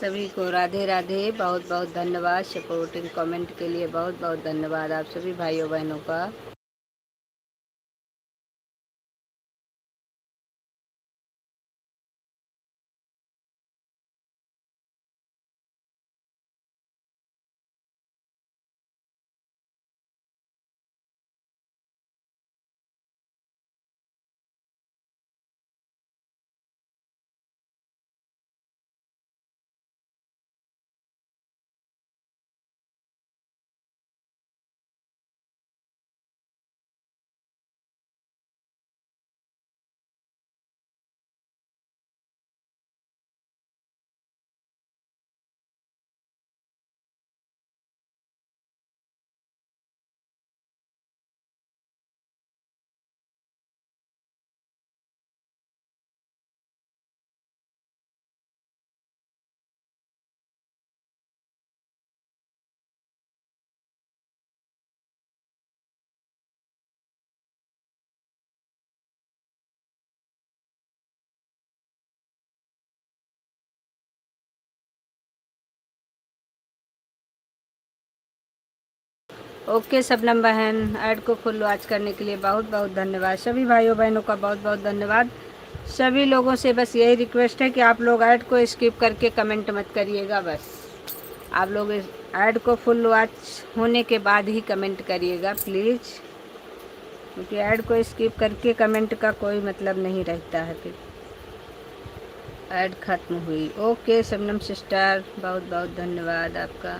सभी को राधे राधे। बहुत बहुत धन्यवाद सपोर्टिंग कमेंट के लिए। बहुत बहुत धन्यवाद आप सभी भाइयों बहनों का। ओके सबनम बहन, ऐड को फुल वॉच करने के लिए बहुत बहुत धन्यवाद। सभी भाइयों बहनों का बहुत बहुत धन्यवाद। सभी लोगों से बस यही रिक्वेस्ट है कि आप लोग ऐड को स्किप करके कमेंट मत करिएगा। बस आप लोग इस ऐड को फुल वॉच होने के बाद ही कमेंट करिएगा प्लीज़, क्योंकि ऐड को स्किप करके कमेंट का कोई मतलब नहीं रहता है। फिर ऐड ख़त्म हुई। ओके सबनम सिस्टर, बहुत बहुत धन्यवाद आपका।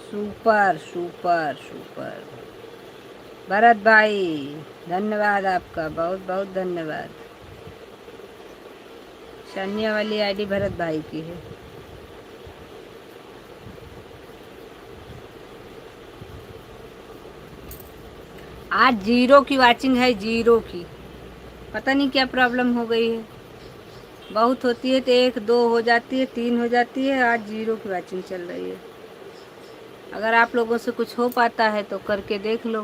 सुपर सुपर सुपर भरत भाई, धन्यवाद आपका, बहुत बहुत धन्यवाद। शानिया वाली आईडी भरत भाई की है। आज 0 की वाचिंग है, 0 की। पता नहीं क्या प्रॉब्लम हो गई है। बहुत होती है तो 1 2 हो जाती है, 3 हो जाती है। आज 0 की वाचिंग चल रही है। अगर आप लोगों से कुछ हो पाता है तो करके देख लो,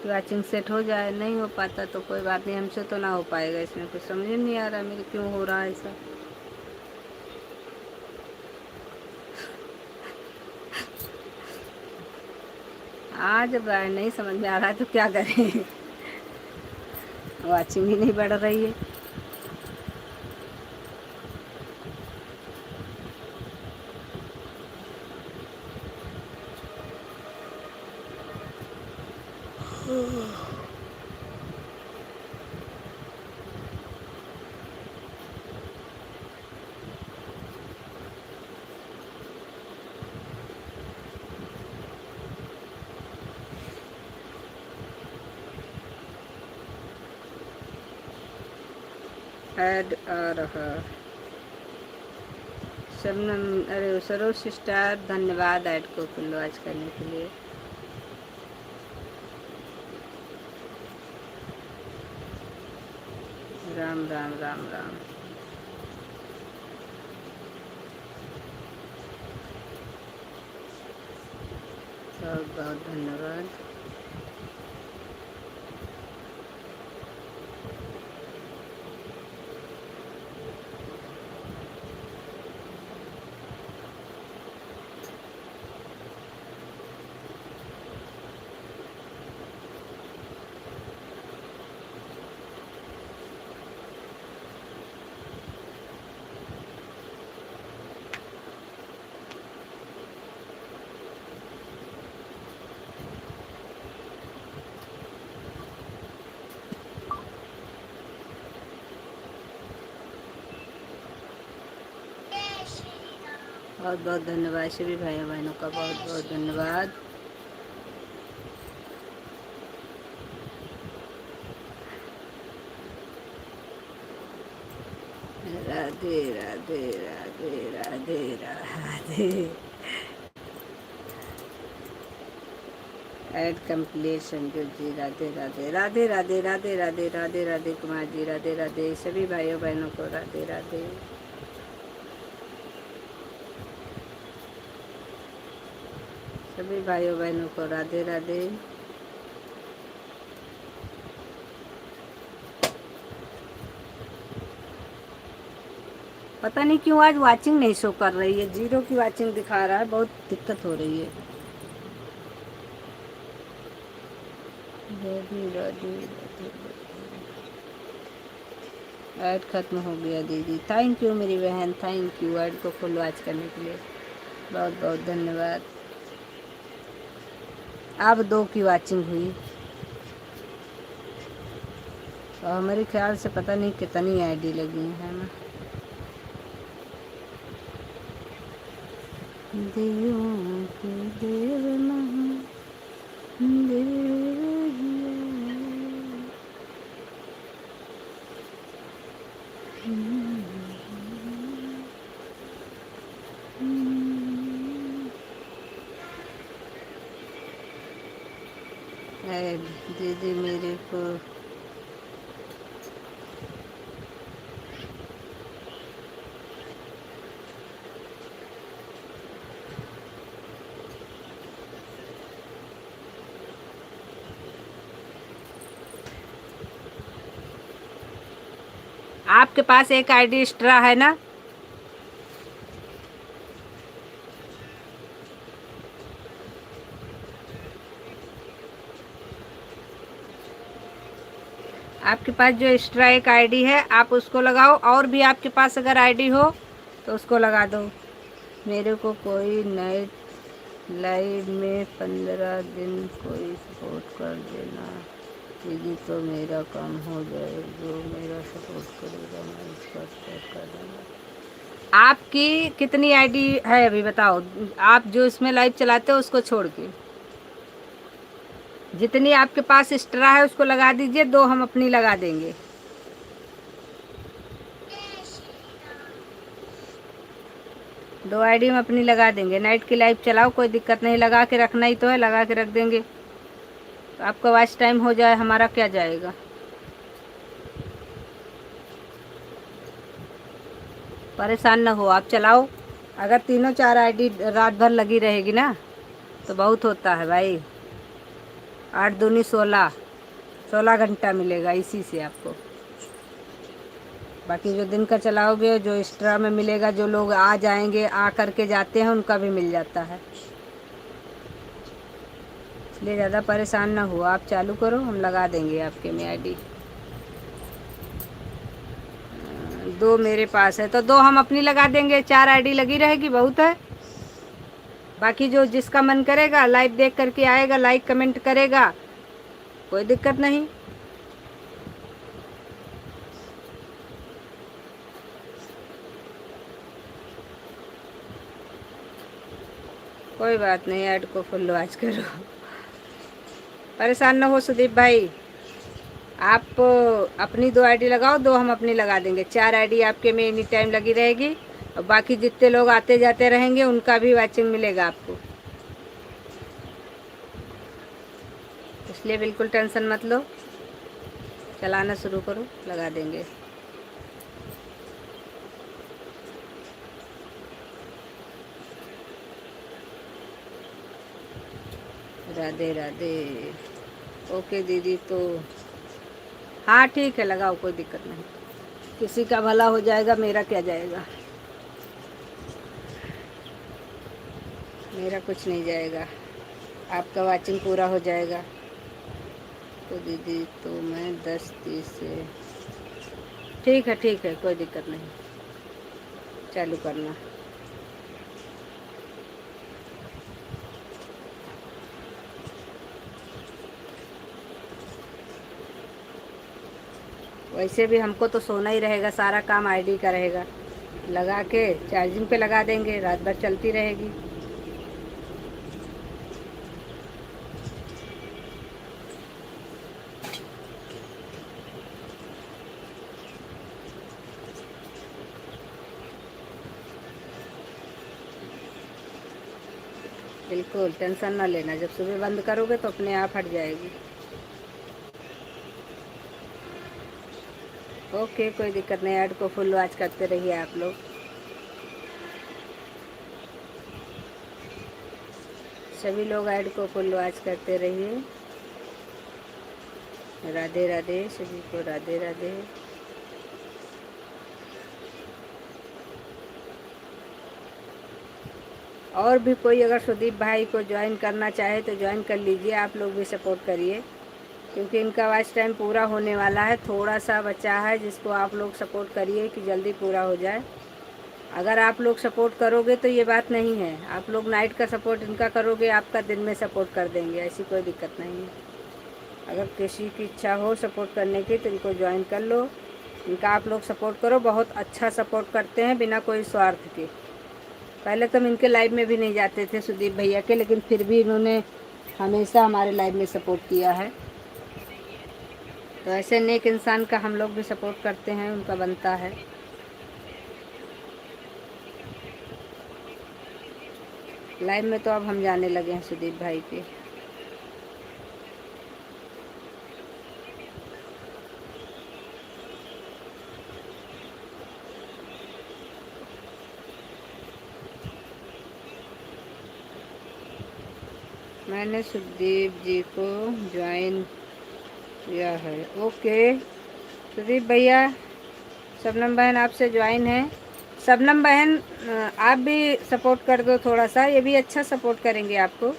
वाचिंग सेट हो जाए। नहीं हो पाता तो कोई बात नहीं, हमसे तो ना हो पाएगा। इसमें कुछ समझ नहीं आ रहा मेरे क्यों हो रहा है ऐसा। आज नहीं समझ में आ रहा है तो क्या करें। वाचिंग ही नहीं बढ़ रही है। ऐड आ रहा। शबनम, अरे सरोज सिस्टर, धन्यवाद ऐड को फुल वॉच करने के लिए। राम राम राम राम। बहुत बहुत धन्यवाद। बहुत बहुत धन्यवाद सभी भाइयों बहनों का, बहुत बहुत धन्यवाद। राधे राधे राधे राधे राधे। ऐड कंप्लीट संजू जी, राधे राधे राधे राधे राधे राधे राधे राधे कुमार जी, राधे राधे सभी भाइयों बहनों को राधे राधे। सभी भाइयों बहनों को राधे राधे। पता नहीं क्यों आज वाचिंग नहीं शो कर रही है, 0 की वाचिंग दिखा रहा है, बहुत दिक्कत हो रही है। राधे राधे राधे। ऐड खत्म हो गया दीदी, थैंक यू मेरी बहन, थैंक यू ऐड को फुल वॉच करने के लिए, बहुत बहुत धन्यवाद। अब 2 की वाचिंग हुई और मेरे ख्याल से पता नहीं कितनी आईडी लगी है ना। देवों के देव महा देव है। दीदी मेरे को आपके पास एक आईडी एक्स्ट्रा है ना? आपके पास जो एक्स्ट्रा एक आईडी है आप उसको लगाओ, और भी आपके पास अगर आईडी हो तो उसको लगा दो। मेरे को कोई नए लाइव में 15 दिन कोई सपोर्ट कर देना दीदी, तो मेरा काम हो जाए। जो मेरा सपोर्ट करेगा मैं उसका सपोर्ट कर दूँगा। आपकी कितनी आईडी है अभी बताओ, आप जो इसमें लाइव चलाते हो उसको छोड़ के जितनी आपके पास एक्स्ट्रा है उसको लगा दीजिए, 2 हम अपनी लगा देंगे। दो आईडी हम अपनी लगा देंगे। नाइट की लाइव चलाओ, कोई दिक्कत नहीं, लगा के रखना ही तो है, लगा के रख देंगे। तो आपका वॉच टाइम हो जाए, हमारा क्या जाएगा। परेशान ना हो, आप चलाओ। अगर 3-4 आईडी रात भर लगी रहेगी ना तो बहुत होता है भाई। 8 दूनी 16 घंटा मिलेगा इसी से आपको। बाकी जो दिन का चलाओगे, जो एक्स्ट्रा में मिलेगा, जो लोग आ जाएंगे, आ करके जाते हैं, उनका भी मिल जाता है। इसलिए ज़्यादा परेशान ना हो, आप चालू करो, हम लगा देंगे आपके में आईडी। 2 मेरे पास है तो 2 हम अपनी लगा देंगे, 4 आईडी लगी रहेगी, बहुत है। बाकी जो जिसका मन करेगा लाइव देख करके आएगा, लाइक कमेंट करेगा, कोई दिक्कत नहीं। कोई बात नहीं, ऐड को फुल वॉच करो, परेशान ना हो सुदीप भाई। आप अपनी 2 आईडी लगाओ, 2 हम अपनी लगा देंगे। 4 आईडी आपके में एनी टाइम लगी रहेगी, और बाकी जितने लोग आते जाते रहेंगे उनका भी वॉचिंग मिलेगा आपको। इसलिए बिल्कुल टेंशन मत लो, चलाना शुरू करो, लगा देंगे। राधे राधे। ओके दीदी, तो हाँ ठीक है, लगाओ, कोई दिक्कत नहीं। किसी का भला हो जाएगा, मेरा क्या जाएगा, मेरा कुछ नहीं जाएगा, आपका वाचिंग पूरा हो जाएगा। तो दीदी तो मैं 10-30 से ठीक है, कोई दिक्कत नहीं, चालू करना। वैसे भी हमको तो सोना ही रहेगा, सारा काम आईडी का रहेगा। लगा के चार्जिंग पे लगा देंगे, रात भर चलती रहेगी। बिल्कुल टेंशन ना लेना, जब सुबह बंद करोगे तो अपने आप हट जाएगी। ओके, कोई दिक्कत नहीं, ऐड को फुल वॉच करते रहिए आप लोग। सभी लोग ऐड को फुल वॉच करते रहिए। राधे राधे सभी को, राधे राधे। और भी कोई अगर सुदीप भाई को ज्वाइन करना चाहे तो ज्वाइन कर लीजिए, आप लोग भी सपोर्ट करिए, क्योंकि इनका वॉच टाइम पूरा होने वाला है, थोड़ा सा बचा है, जिसको आप लोग सपोर्ट करिए कि जल्दी पूरा हो जाए। अगर आप लोग सपोर्ट करोगे तो ये बात नहीं है, आप लोग नाइट का सपोर्ट इनका करोगे, आपका दिन में सपोर्ट कर देंगे, ऐसी कोई दिक्कत नहीं है। अगर किसी की इच्छा हो सपोर्ट करने की तो इनको ज्वाइन कर लो, इनका आप लोग सपोर्ट करो, बहुत अच्छा सपोर्ट करते हैं बिना कोई स्वार्थ के। पहले तो हम इनके लाइव में भी नहीं जाते थे सुदीप भैया के, लेकिन फिर भी इन्होंने हमेशा हमारे लाइव में सपोर्ट किया है। तो ऐसे नेक इंसान का हम लोग भी सपोर्ट करते हैं, उनका बनता है। लाइव में तो अब हम जाने लगे हैं सुदीप भाई के। मैंने सुदीप जी को ज्वाइन किया है। ओके सुदीप भैया, शबनम बहन आपसे ज्वाइन है। शबनम बहन आप भी सपोर्ट कर दो थोड़ा सा, ये भी अच्छा सपोर्ट करेंगे आपको।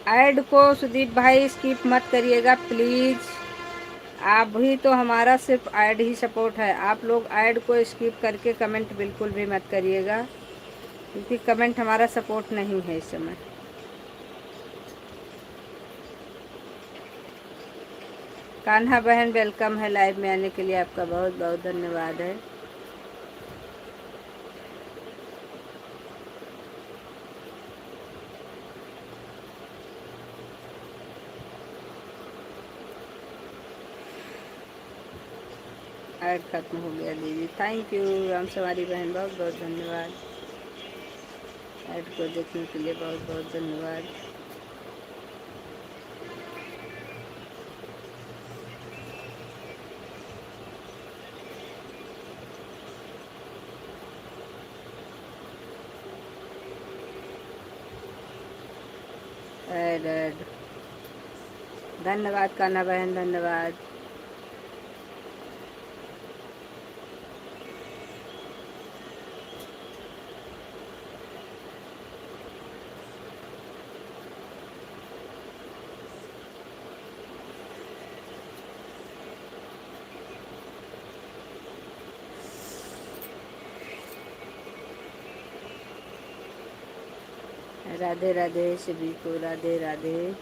ऐड को सुदीप भाई स्किप मत करिएगा प्लीज़, आप भी तो हमारा सिर्फ ऐड ही सपोर्ट है, आप लोग ऐड को स्किप करके कमेंट बिल्कुल भी मत करिएगा, क्योंकि कमेंट हमारा सपोर्ट नहीं है इस समय। कान्हा बहन वेलकम है, लाइव में आने के लिए आपका बहुत बहुत धन्यवाद है। ऐड खत्म हो गया दीदी, थैंक यू राम सवारी बहन, बहुत बहुत धन्यवाद। ऐड को देखने के लिए बहुत बहुत धन्यवाद। ऐड धन्यवाद कान्हा बहन, धन्यवाद। राधे राधे सभी को, राधे राधे।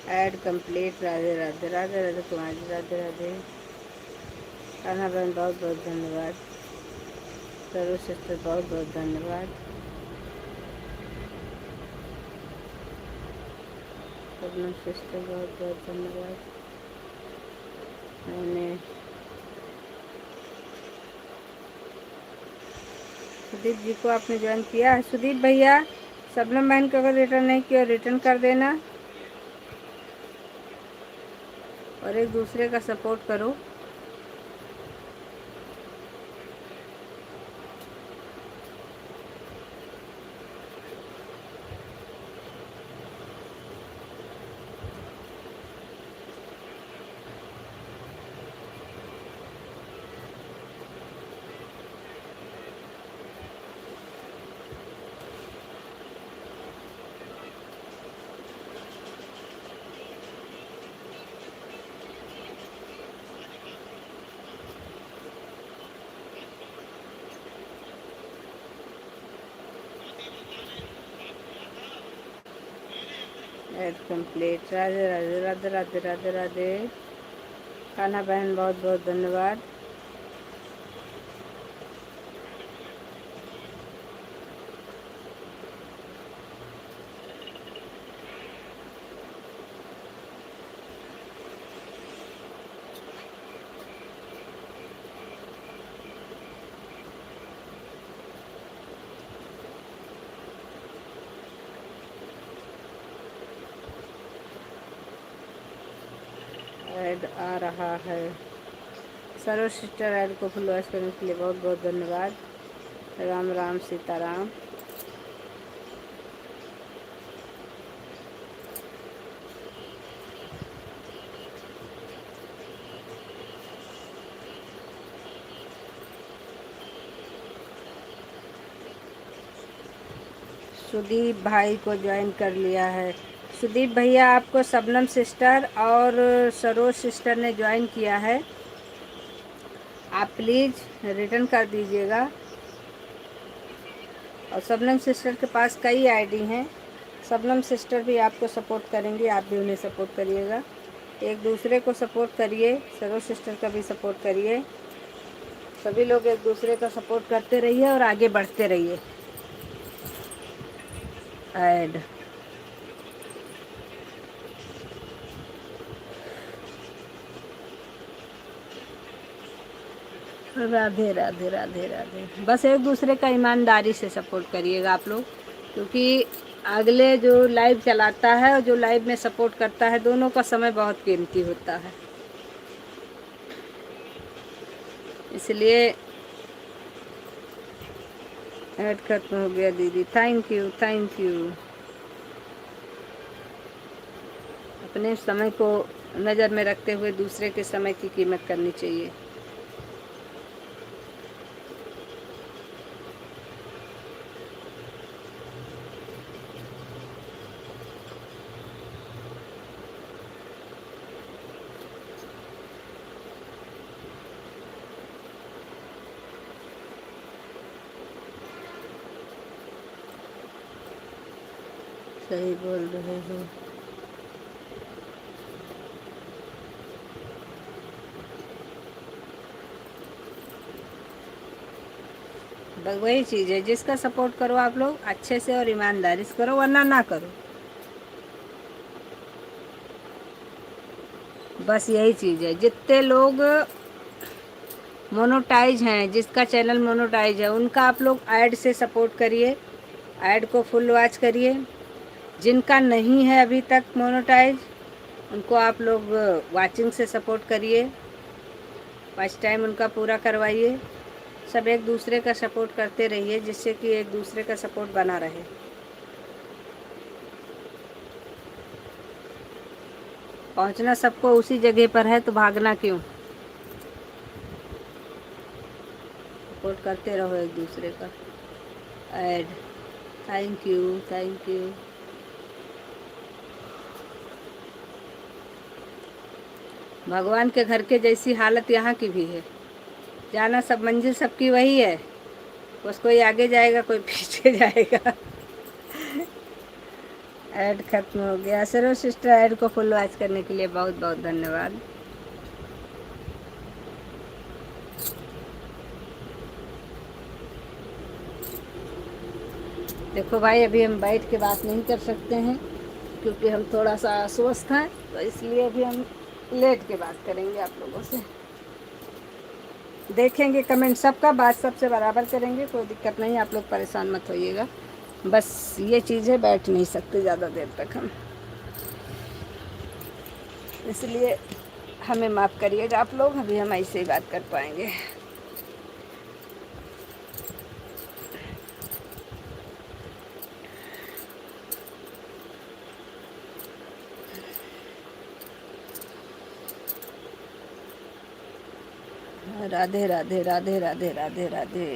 ऐड कंप्लीट, राधे राधे, राधे राधे कुमारी, राधे राधे। कान्हा बहन बहुत बहुत धन्यवाद, सरू सिस्टर बहुत बहुत धन्यवाद, शबनम सिस्टर बहुत बहुत धन्यवाद। मैंने सुदीप जी को आपने ज्वाइन किया है। सुदीप भैया शबनम बहन को अगर रिटर्न नहीं किया रिटर्न कर देना, और एक दूसरे का सपोर्ट करो। Ad complete. राधे राधे राधे राधे राधे राधे। कान्हा बहन बहुत बहुत धन्यवाद। ऐड आ रहा है। सर्व सिस्टर ऐड को फुल वॉच करने के लिए बहुत बहुत धन्यवाद। राम राम सीताराम। सुदीप भाई को ज्वाइन कर लिया है। सुदीप भैया आपको शबनम सिस्टर और सरोज सिस्टर ने ज्वाइन किया है, आप प्लीज़ रिटर्न कर दीजिएगा। और शबनम सिस्टर के पास कई आईडी हैं, शबनम सिस्टर भी आपको सपोर्ट करेंगी, आप भी उन्हें सपोर्ट करिएगा। एक दूसरे को सपोर्ट करिए, सरोज सिस्टर का भी सपोर्ट करिए। सभी लोग एक दूसरे का सपोर्ट करते रहिए और आगे बढ़ते रहिए। ऐड राधे राधे राधे राधे। बस एक दूसरे का ईमानदारी से सपोर्ट करिएगा आप लोग, क्योंकि अगले जो लाइव चलाता है और जो लाइव में सपोर्ट करता है, दोनों का समय बहुत कीमती होता है। इसलिए ऐड खत्म हो गया दीदी, थैंक यू थैंक यू। अपने समय को नज़र में रखते हुए दूसरे के समय की कीमत करनी चाहिए। सही बोल रहे हो। बस वही चीज़ है, जिसका सपोर्ट करो आप लोग अच्छे से और ईमानदारी से करो, वरना ना करो। बस यही चीज़ है। जितने लोग मोनोटाइज हैं, जिसका चैनल मोनोटाइज है, उनका आप लोग ऐड से सपोर्ट करिए, ऐड को फुल वॉच करिए। जिनका नहीं है अभी तक मोनोटाइज, उनको आप लोग वाचिंग से सपोर्ट करिए, वॉच टाइम उनका पूरा करवाइए। सब एक दूसरे का सपोर्ट करते रहिए, जिससे कि एक दूसरे का सपोर्ट बना रहे। पहुंचना सबको उसी जगह पर है, तो भागना क्यों। सपोर्ट करते रहो एक दूसरे का। Add thank you thank you. भगवान के घर के जैसी हालत यहाँ की भी है। जाना सब मंजिल सबकी वही है, बस कोई आगे जाएगा कोई पीछे जाएगा। ऐड खत्म हो गया। सरोज सिस्टर ऐड को फुल वॉच करने के लिए बहुत बहुत धन्यवाद। देखो भाई, अभी हम बैठ के बात नहीं कर सकते हैं, क्योंकि हम थोड़ा सा अस्वस्थ हैं, तो इसलिए अभी हम लेट के बात करेंगे आप लोगों से। देखेंगे कमेंट सबका, बात सबसे बराबर करेंगे, कोई दिक्कत नहीं, आप लोग परेशान मत होइएगा। बस ये चीज़ है, बैठ नहीं सकते ज़्यादा देर तक हम, इसलिए हमें माफ़ करिएगा आप लोग। अभी हम ऐसे ही बात कर पाएंगे। Radhe Radhe Radhe Radhe Radhe Radhe.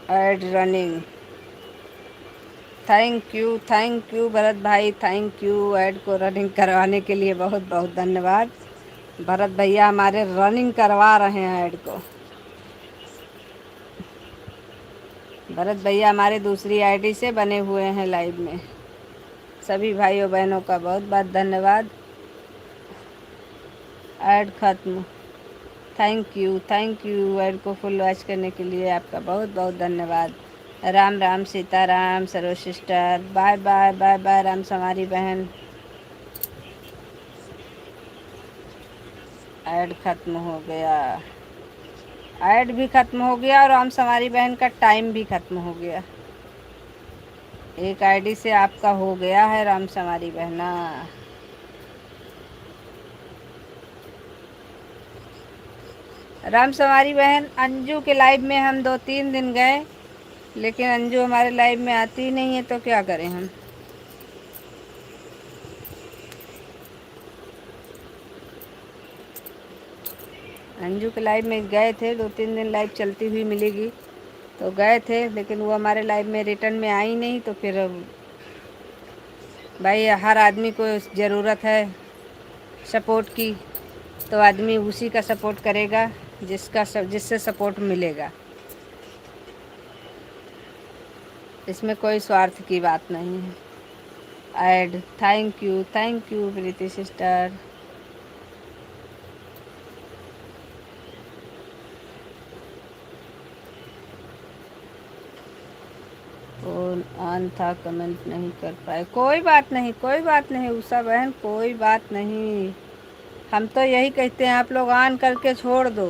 Add running. Thank you Bharat भाई, थैंक यू ऐड को रनिंग करवाने के लिए बहुत बहुत धन्यवाद। भरत भैया हमारे रनिंग करवा रहे हैं ऐड को। भरत भैया हमारे दूसरी आईडी से बने हुए हैं लाइव में। सभी भाइयों बहनों का बहुत बहुत धन्यवाद। ऐड खत्म। थैंक यू ऐड को फुल वॉच करने के लिए आपका बहुत बहुत धन्यवाद। Ram Ram, Sitaram, Saro sister, bye bye bye bye, Ram समारी बहन। ऐड खत्म हो गया, ऐड भी खत्म हो गया और राम समारी बहन का टाइम भी खत्म हो गया। एक आईडी से आपका हो गया है राम समारी बहना। राम समारी बहन, अंजू के लाइव में हम 2-3 दिन गए, लेकिन अंजू हमारे लाइव में आती ही नहीं है, तो क्या करें हम। अंजू के लाइव में गए थे, 2-3 दिन लाइव चलती हुई मिलेगी तो गए थे, लेकिन वो हमारे लाइव में रिटर्न में आई नहीं। तो फिर भाई हर आदमी को ज़रूरत है सपोर्ट की, तो आदमी उसी का सपोर्ट करेगा जिससे सपोर्ट मिलेगा। इसमें कोई स्वार्थ की बात नहीं है। Add thank you Preeti sister. Phone on था, कमेंट नहीं कर पाए, कोई बात नहीं उषा बहन, कोई बात नहीं। हम तो यही कहते हैं आप लोग ऑन करके छोड़ दो,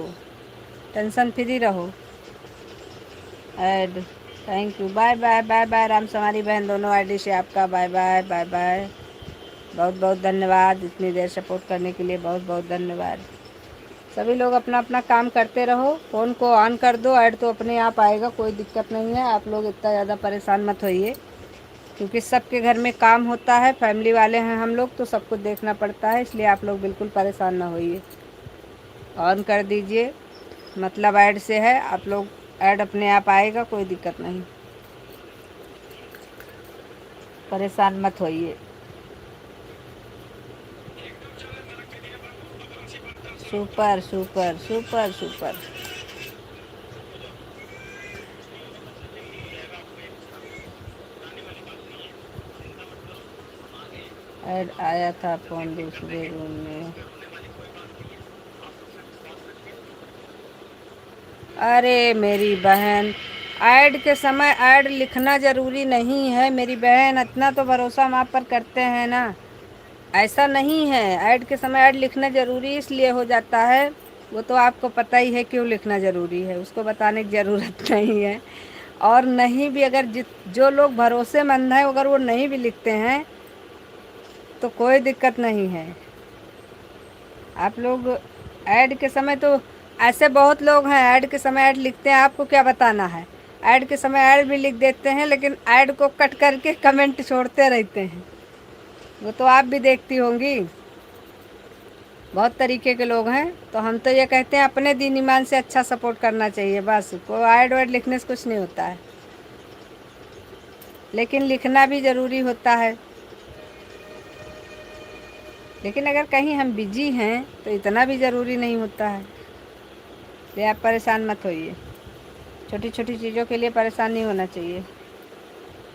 टेंशन फ्री रहो। Ad thank you, bye bye bye bye, Ram समारी बहन दोनों आईडी से आपका बाय बाय बाय बाय, बहुत बहुत धन्यवाद। इतनी देर सपोर्ट करने के लिए बहुत बहुत धन्यवाद। सभी लोग अपना अपना काम करते रहो, फ़ोन को ऑन कर दो, ऐड तो अपने आप आएगा, कोई दिक्कत नहीं है। आप लोग इतना ज़्यादा परेशान मत होइए, क्योंकि सबके घर में काम होता है, फैमिली वाले हैं हम लोग, तो सब कुछ देखना पड़ता है, इसलिए आप लोग बिल्कुल परेशान ना होइए। ऑन कर दीजिए, मतलब ऐड से है, आप लोग ऐड अपने आप आएगा, कोई दिक्कत नहीं, परेशान मत होइए। Super super super super. Add आया था फोन दूसरे रूम में। अरे मेरी बहन, ऐड के समय ऐड लिखना ज़रूरी नहीं है मेरी बहन, इतना तो भरोसा हम आप पर करते हैं ना। ऐसा नहीं है, ऐड के समय ऐड लिखना ज़रूरी इसलिए हो जाता है, वो तो आपको पता ही है क्यों लिखना ज़रूरी है, उसको बताने की ज़रूरत नहीं है। और नहीं भी अगर जो लोग भरोसेमंद हैं अगर वो नहीं भी लिखते हैं तो कोई दिक्कत नहीं है। आप लोग ऐड के समय, तो ऐसे बहुत लोग हैं ऐड के समय ऐड लिखते हैं, आपको क्या बताना है। ऐड के समय ऐड भी लिख देते हैं, लेकिन ऐड को कट करके कमेंट छोड़ते रहते हैं, वो तो आप भी देखती होंगी। बहुत तरीके के लोग हैं, तो हम तो ये कहते हैं अपने दीन ईमान से अच्छा सपोर्ट करना चाहिए, बस। कोई ऐड वैड लिखने से कुछ नहीं होता है, लेकिन लिखना भी ज़रूरी होता है। लेकिन अगर कहीं हम बिजी हैं तो इतना भी ज़रूरी नहीं होता है, इसलिए आप परेशान मत होइए। छोटी छोटी चीज़ों के लिए परेशान नहीं होना चाहिए,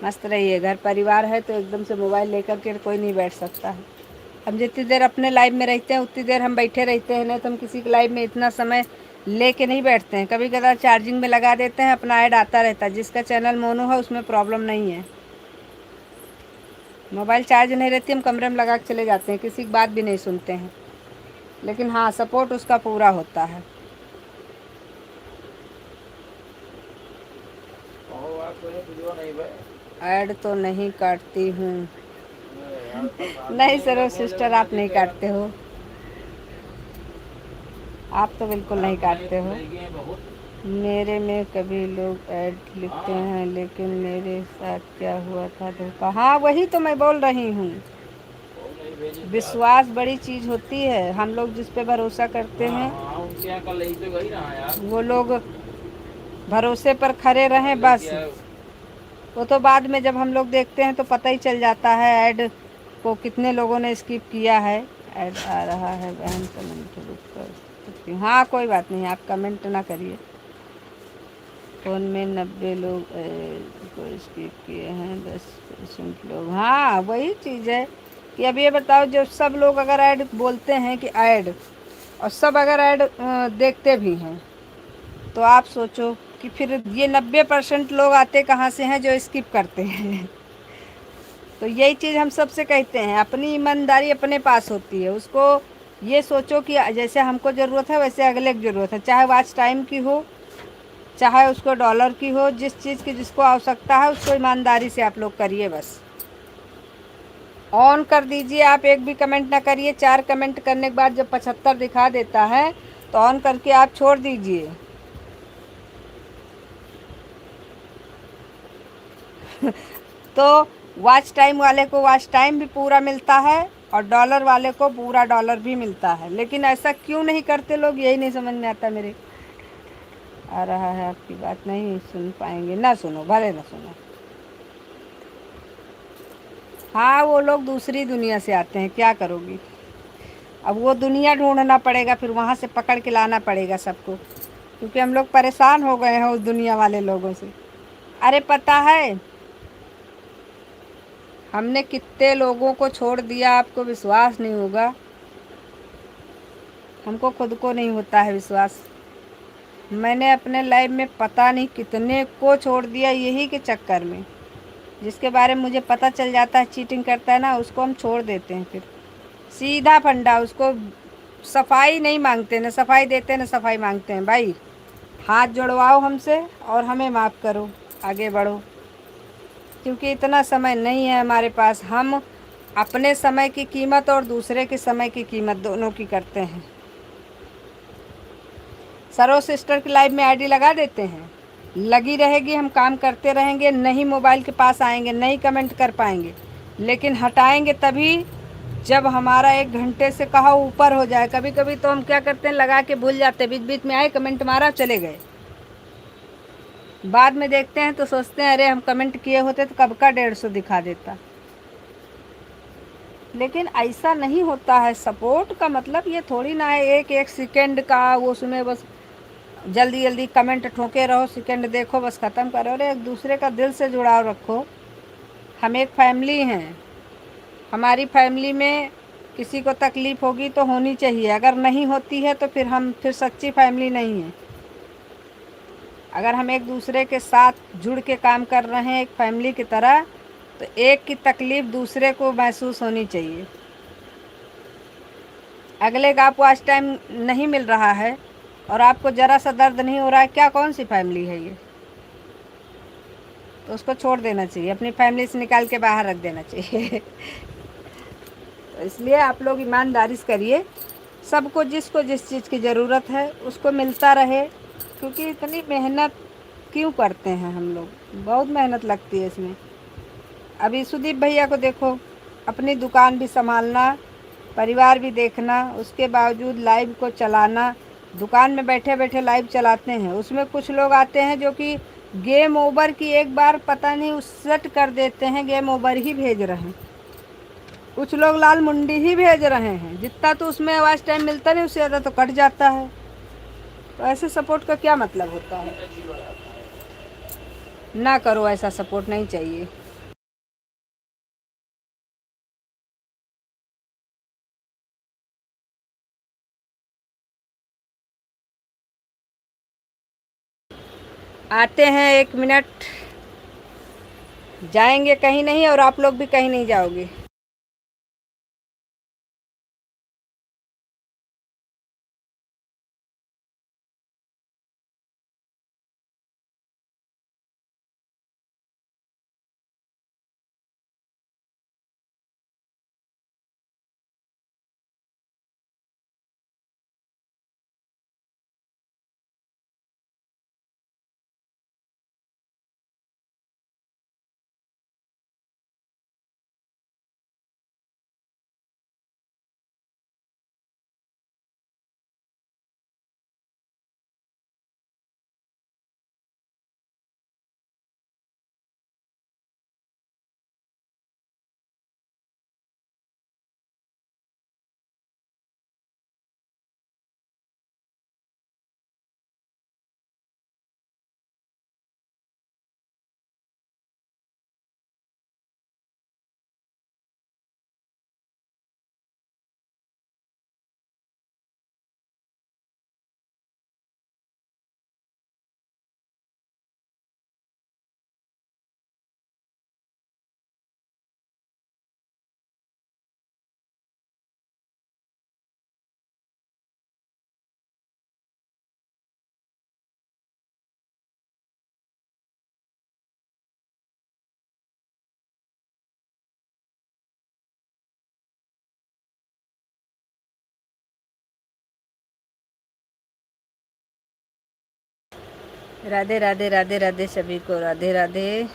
मस्त रहिए। घर परिवार है तो एकदम से मोबाइल लेकर के कोई नहीं बैठ सकता है। हम जितनी देर अपने लाइव में रहते हैं उतनी देर हम बैठे रहते हैं, नहीं तो हम किसी के लाइव में इतना समय लेके नहीं बैठते हैं। कभी कभार चार्जिंग में लगा देते हैं, अपना ऐड आता रहता है। जिसका चैनल मोनो है उसमें प्रॉब्लम नहीं है, मोबाइल चार्ज नहीं रहती, हम कमरे में लगा के चले जाते हैं, किसी की बात भी नहीं सुनते हैं, लेकिन हाँ सपोर्ट उसका पूरा होता है। ऐड तो नहीं काटती हूँ। नहीं सर सिस्टर, आप नहीं काटते हो, आप तो बिल्कुल नहीं काटते हो। मेरे में कभी लोग ऐड लिखते हैं, लेकिन मेरे साथ क्या हुआ था धोखा। हाँ वही तो मैं बोल रही हूँ, विश्वास बड़ी चीज़ होती है। हम लोग जिस पे भरोसा करते हैं वो लोग भरोसे पर खड़े रहें बस। वो तो बाद में जब हम लोग देखते हैं तो पता ही चल जाता है ऐड को कितने लोगों ने स्किप किया है। ऐड आ रहा है बहन, कमेंट रुक कर। हाँ कोई बात नहीं, आप कमेंट ना करिए। फ़ोन में 90 लोग को स्किप किए हैं, 10% लोग। हाँ, वही चीज़ है कि अब ये बताओ, जब सब लोग अगर ऐड बोलते हैं कि ऐड, और सब अगर ऐड देखते भी हैं, तो आप सोचो कि फिर ये 90% लोग आते कहाँ से हैं जो स्किप करते हैं। तो यही चीज़ हम सबसे कहते हैं, अपनी ईमानदारी अपने पास होती है। उसको ये सोचो कि जैसे हमको ज़रूरत है वैसे अगले की ज़रूरत है, चाहे वॉच टाइम की हो, चाहे उसको डॉलर की हो, जिस चीज़ की जिसको आवश्यकता है उसको ईमानदारी से आप लोग करिए। बस ऑन कर दीजिए, आप एक भी कमेंट ना करिए। 4 कमेंट करने के बाद जब 75 दिखा देता है तो ऑन करके आप छोड़ दीजिए। तो वॉच टाइम वाले को वॉच टाइम भी पूरा मिलता है और डॉलर वाले को पूरा डॉलर भी मिलता है। लेकिन ऐसा क्यों नहीं करते लोग, यही नहीं समझ में आता मेरे। आ रहा है आपकी बात, नहीं सुन पाएंगे, ना सुनो, भले ना सुनो। हाँ, वो लोग दूसरी दुनिया से आते हैं, क्या करोगी। अब वो दुनिया ढूंढना पड़ेगा, फिर वहाँ से पकड़ के लाना पड़ेगा सबको, क्योंकि हम लोग परेशान हो गए हैं उस दुनिया वाले लोगों से। अरे पता है हमने कितने लोगों को छोड़ दिया, आपको विश्वास नहीं होगा। हमको खुद को नहीं होता है विश्वास। मैंने अपने लाइफ में पता नहीं कितने को छोड़ दिया यही के चक्कर में। जिसके बारे में मुझे पता चल जाता है चीटिंग करता है ना, उसको हम छोड़ देते हैं। फिर सीधा फंडा, उसको सफाई नहीं मांगते, न सफाई देते न सफाई मांगते हैं। भाई हाथ जोड़वाओ हमसे और हमें माफ़ करो, आगे बढ़ो, क्योंकि इतना समय नहीं है हमारे पास। हम अपने समय की कीमत और दूसरे के समय की कीमत दोनों की करते हैं। सरो सिस्टर की लाइव में आईडी लगा देते हैं, लगी रहेगी, हम काम करते रहेंगे, नहीं मोबाइल के पास आएंगे, नहीं कमेंट कर पाएंगे, लेकिन हटाएंगे तभी जब हमारा 1 घंटे से कहा ऊपर हो जाए। कभी कभी तो हम क्या करते हैं, लगा के भूल जाते हैं, बीच बीच में आए कमेंट मारा चले गए, बाद में देखते हैं तो सोचते हैं अरे हम कमेंट किए होते तो कब का 150 दिखा देता। लेकिन ऐसा नहीं होता है। सपोर्ट का मतलब ये थोड़ी ना है एक एक सेकंड का वो उसमें बस जल्दी जल्दी कमेंट ठोके रहो, सेकंड देखो बस ख़त्म करो। अरे एक दूसरे का दिल से जुड़ाव रखो। हम एक फैमिली हैं, हमारी फैमिली में किसी को तकलीफ़ होगी तो होनी चाहिए, अगर नहीं होती है तो फिर सच्ची फैमिली नहीं है। अगर हम एक दूसरे के साथ जुड़ के काम कर रहे हैं एक फैमिली की तरह, तो एक की तकलीफ़ दूसरे को महसूस होनी चाहिए। अगले का आपको आज टाइम नहीं मिल रहा है और आपको ज़रा सा दर्द नहीं हो रहा है, क्या कौन सी फैमिली है ये। तो उसको छोड़ देना चाहिए, अपनी फैमिली से निकाल के बाहर रख देना चाहिए। तो इसलिए आप लोग ईमानदारी से करिए, सबको जिसको जिस चीज़ की ज़रूरत है उसको मिलता रहे। क्योंकि इतनी मेहनत क्यों करते हैं हम लोग, बहुत मेहनत लगती है इसमें। अभी सुदीप भैया को देखो, अपनी दुकान भी संभालना, परिवार भी देखना, उसके बावजूद लाइव को चलाना। दुकान में बैठे बैठे लाइव चलाते हैं, उसमें कुछ लोग आते हैं जो कि गेम ओवर की एक बार पता नहीं सेट कर देते हैं, गेम ओवर ही भेज रहे हैं। कुछ लोग लाल मुंडी ही भेज रहे हैं, जितना तो उसमें आवाज़ टाइम मिलता नहीं उससे ज़्यादा तो कट जाता है। तो ऐसे सपोर्ट का क्या मतलब होता है। ना करो, ऐसा सपोर्ट नहीं चाहिए। आते हैं 1 मिनट, जाएंगे कहीं नहीं और आप लोग भी कहीं नहीं जाओगे। राधे राधे राधे राधे सभी को राधे राधे।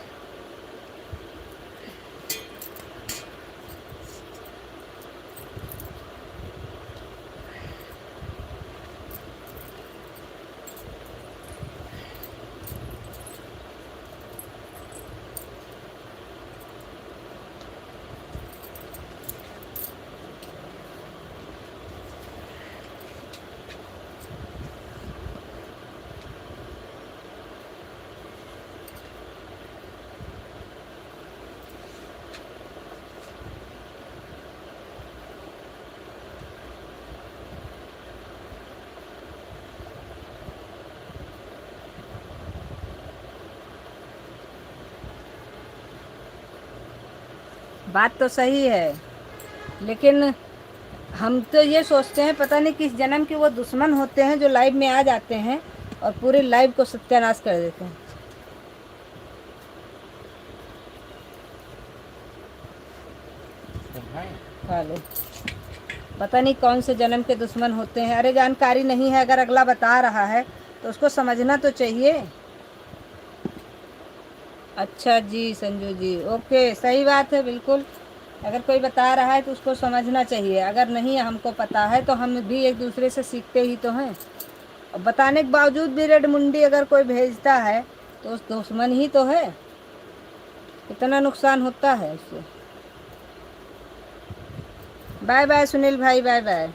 बात तो सही है, लेकिन हम तो ये सोचते हैं पता नहीं किस जन्म के वो दुश्मन होते हैं जो लाइव में आ जाते हैं और पूरे लाइव को सत्यानाश कर देते हैं। हेलो, पता नहीं कौन से जन्म के दुश्मन होते हैं। अरे जानकारी नहीं है, अगर अगला बता रहा है तो उसको समझना तो चाहिए। अच्छा जी संजू जी, ओके, सही बात है बिल्कुल। अगर कोई बता रहा है तो उसको समझना चाहिए। अगर नहीं हमको पता है तो हम भी एक दूसरे से सीखते ही तो हैं। और बताने के बावजूद भी रेड मुंडी अगर कोई भेजता है तो उस दुश्मन ही तो है। कितना नुकसान होता है उससे। बाय बाय सुनील भाई, बाय बाय।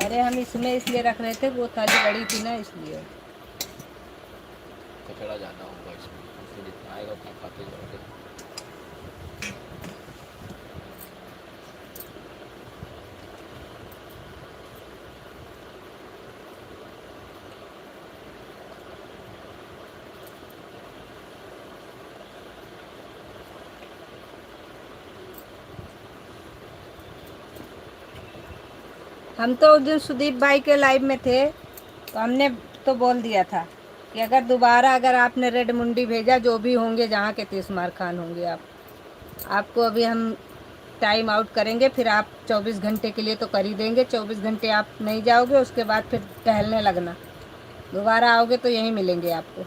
अरे हम इसमें इसलिए रख रहे थे, वो थाली बड़ी थी ना इसलिए। कचरा ज़्यादा होगा इसमें, इसमें जितना आएगा उतना खाते जाओगे। हम तो उस दिन सुदीप भाई के लाइव में थे तो हमने तो बोल दिया था कि अगर दोबारा अगर आपने रेड मुंडी भेजा, जो भी होंगे जहाँ के तीसमार खान होंगे आपको अभी हम टाइम आउट करेंगे। फिर आप 24 घंटे के लिए तो कर ही देंगे। 24 घंटे आप नहीं जाओगे, उसके बाद फिर टहलने लगना। दोबारा आओगे तो यहीं मिलेंगे आपको।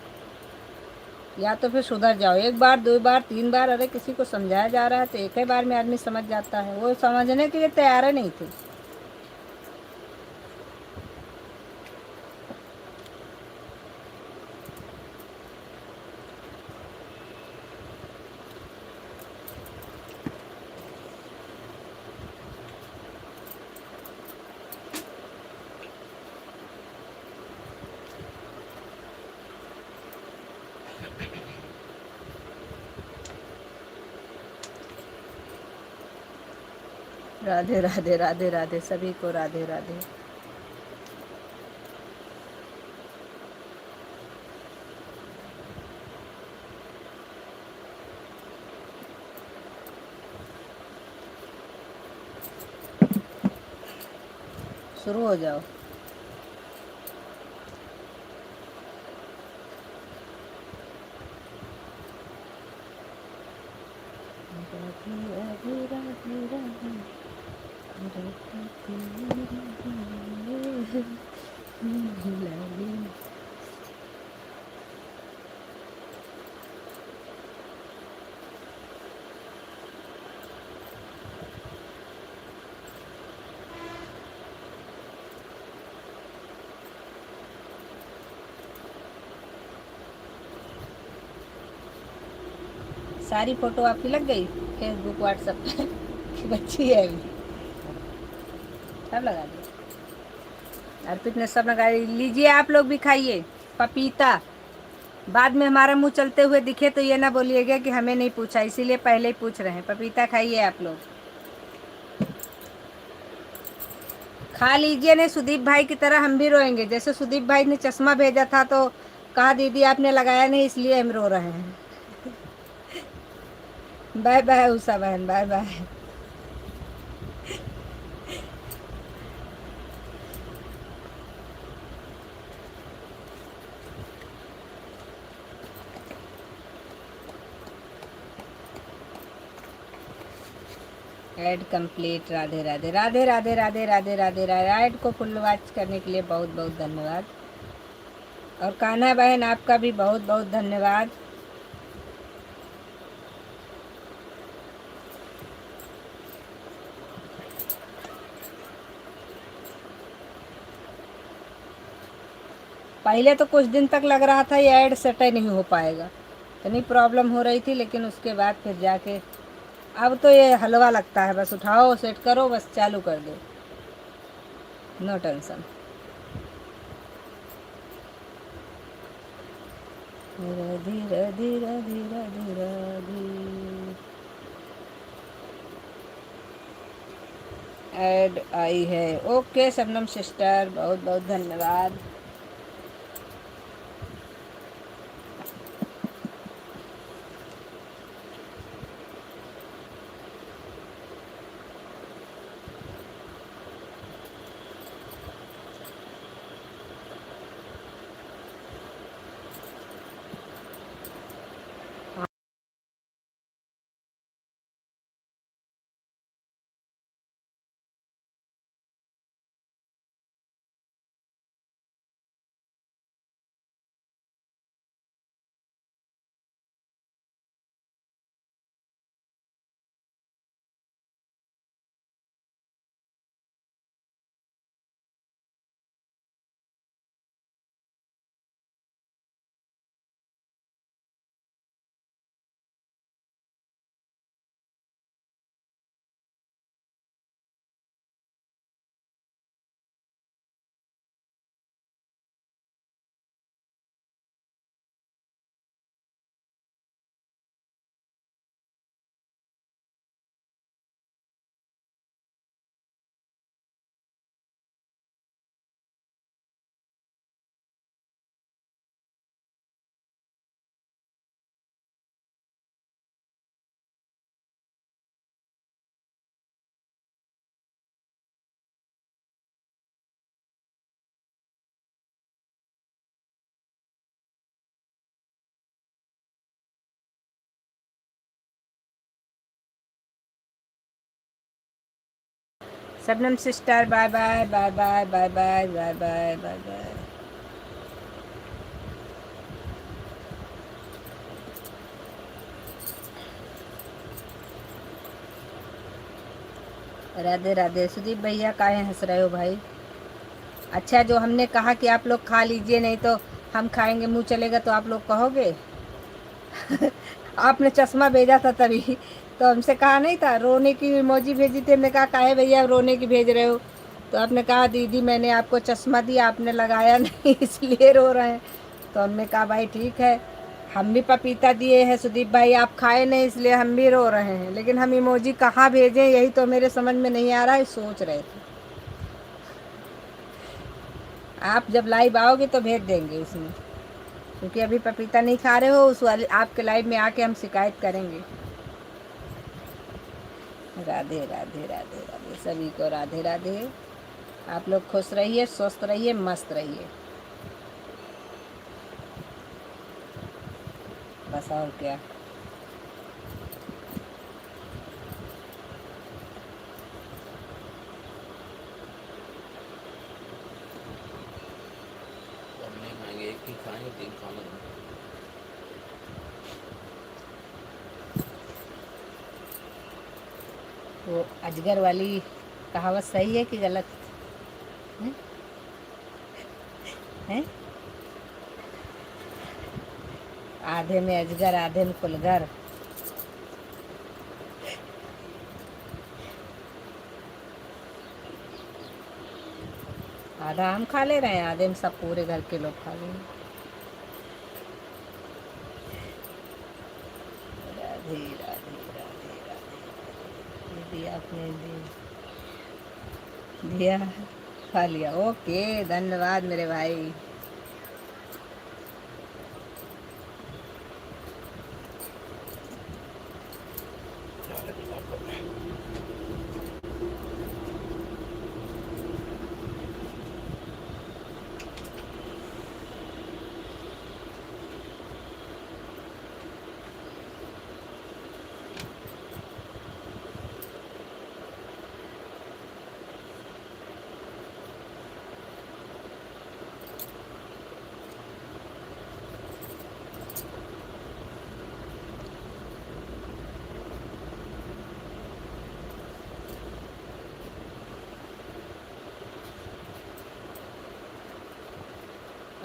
या तो फिर सुधर जाओ, एक बार, दो बार, तीन बार। अरे किसी को समझाया जा रहा है तो एक ही बार में आदमी समझ जाता है। वो समझने के लिए तैयार नहीं थे। राधे राधे राधे राधे सभी को राधे राधे। शुरू हो जाओ। सारी फोटो आपकी लग गई फेसबुक व्हाट्सएप पे कि बच्ची है अभी? सब लगा दिया। अर्पित ने सब लगा लीजिए। आप लोग भी खाइए पपीता। बाद में हमारा मुंह चलते हुए दिखे तो ये ना बोलिएगा कि हमें नहीं पूछा, इसीलिए पहले ही पूछ रहे हैं। पपीता खाइए आप लोग, खा लीजिए। नहीं सुदीप भाई की तरह हम भी रोएंगे। जैसे सुदीप भाई ने चश्मा भेजा था तो कहा दीदी आपने लगाया नहीं इसलिए हम रो रहे हैं। बाय बाय उषा बहन, bye bye. Ad complete. Radhe Radhe Radhe Radhe Radhe Radhe Radhe Radhe. Ad को फुल वॉच करने के लिए बहुत बहुत धन्यवाद। और कान्हा बहन आपका भी बहुत बहुत धन्यवाद। पहले तो कुछ दिन तक लग रहा था ये ऐड सेट ही नहीं हो पाएगा, इतनी प्रॉब्लम हो रही थी, लेकिन उसके बाद फिर जाके अब तो ये हलवा लगता है, बस उठाओ सेट करो बस चालू कर दो, no tension. Radhe Radhe Radhe Radhe Radhe. Ad आई है, ओके शबनम सिस्टर बहुत बहुत धन्यवाद। Shabnam sister bye bye bye bye bye bye bye bye bye bye. Radhe Radhe. Sudeep भैया काहे हंस रहे हो भाई? अच्छा, जो हमने कहा कि आप लोग खा लीजिए नहीं तो हम खाएंगे, मुंह चलेगा तो आप लोग कहोगे? आपने चश्मा भेजा था तभी तो हमसे कहा नहीं था, रोने की इमोजी भेजी थी, हमने कहा काहे भैया रोने की भेज रहे हो, तो आपने कहा दीदी मैंने आपको चश्मा दिया आपने लगाया नहीं इसलिए रो रहे हैं। तो हमने कहा भाई ठीक है, हम भी पपीता दिए हैं सुदीप भाई, आप खाए नहीं इसलिए हम भी रो रहे हैं, लेकिन हम इमोजी कहाँ भेजें यही तो मेरे समझ में नहीं आ रहा है, सोच रहे थे। आप जब लाइव आओगे तो भेज देंगे उसमें, क्योंकि अभी पपीता नहीं खा रहे हो, उस वाले आपके लाइव में आके हम शिकायत करेंगे। राधे राधे राधे राधे सभी को राधे राधे। आप लोग खुश रहिए, स्वस्थ रहिए, मस्त रहिए, बस और क्या। हम नहीं खाएंगे, एक ही खाएंगे, 3 खाना है। वो अजगर वाली कहावत सही है कि गलत है? हैं? आधे में अजगर आधे में कुलगर। आधा हम खा ले रहे हैं, आधे में सब पूरे घर के लोग खा लेंगे। राधे राधे राधे राधे। दिया आपने दिया खा लिया, ओके धन्यवाद मेरे भाई।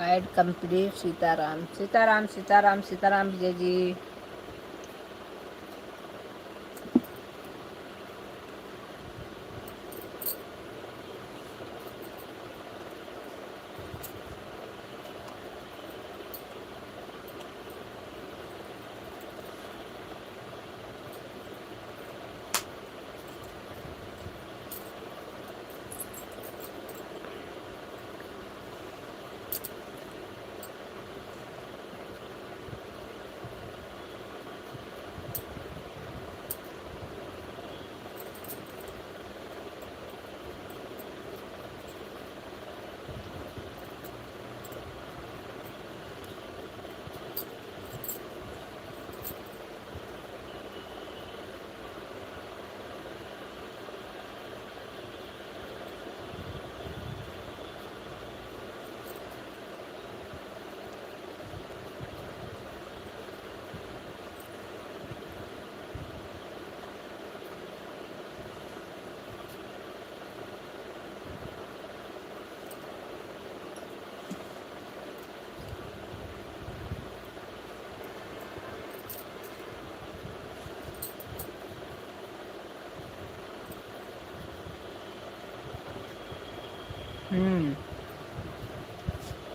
Ad complete. Sitaram Sitaram Sitaram Sitaram Vijay ji.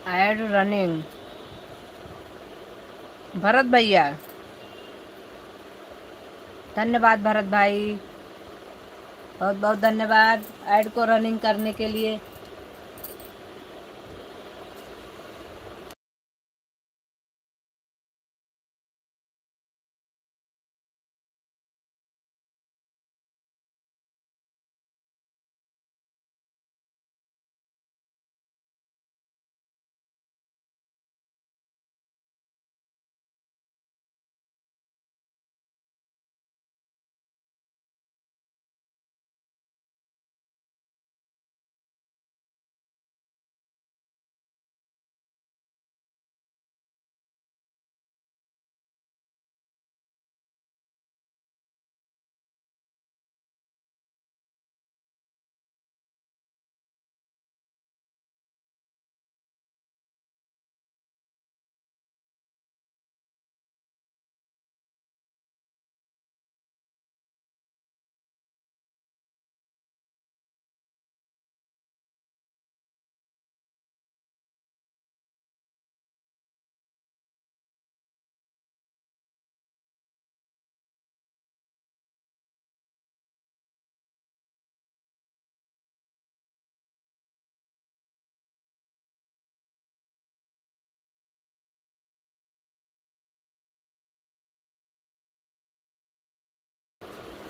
Ad running. Bharat भैया धन्यवाद। भरत भाई बहुत बहुत धन्यवाद ऐड को रनिंग करने के लिए।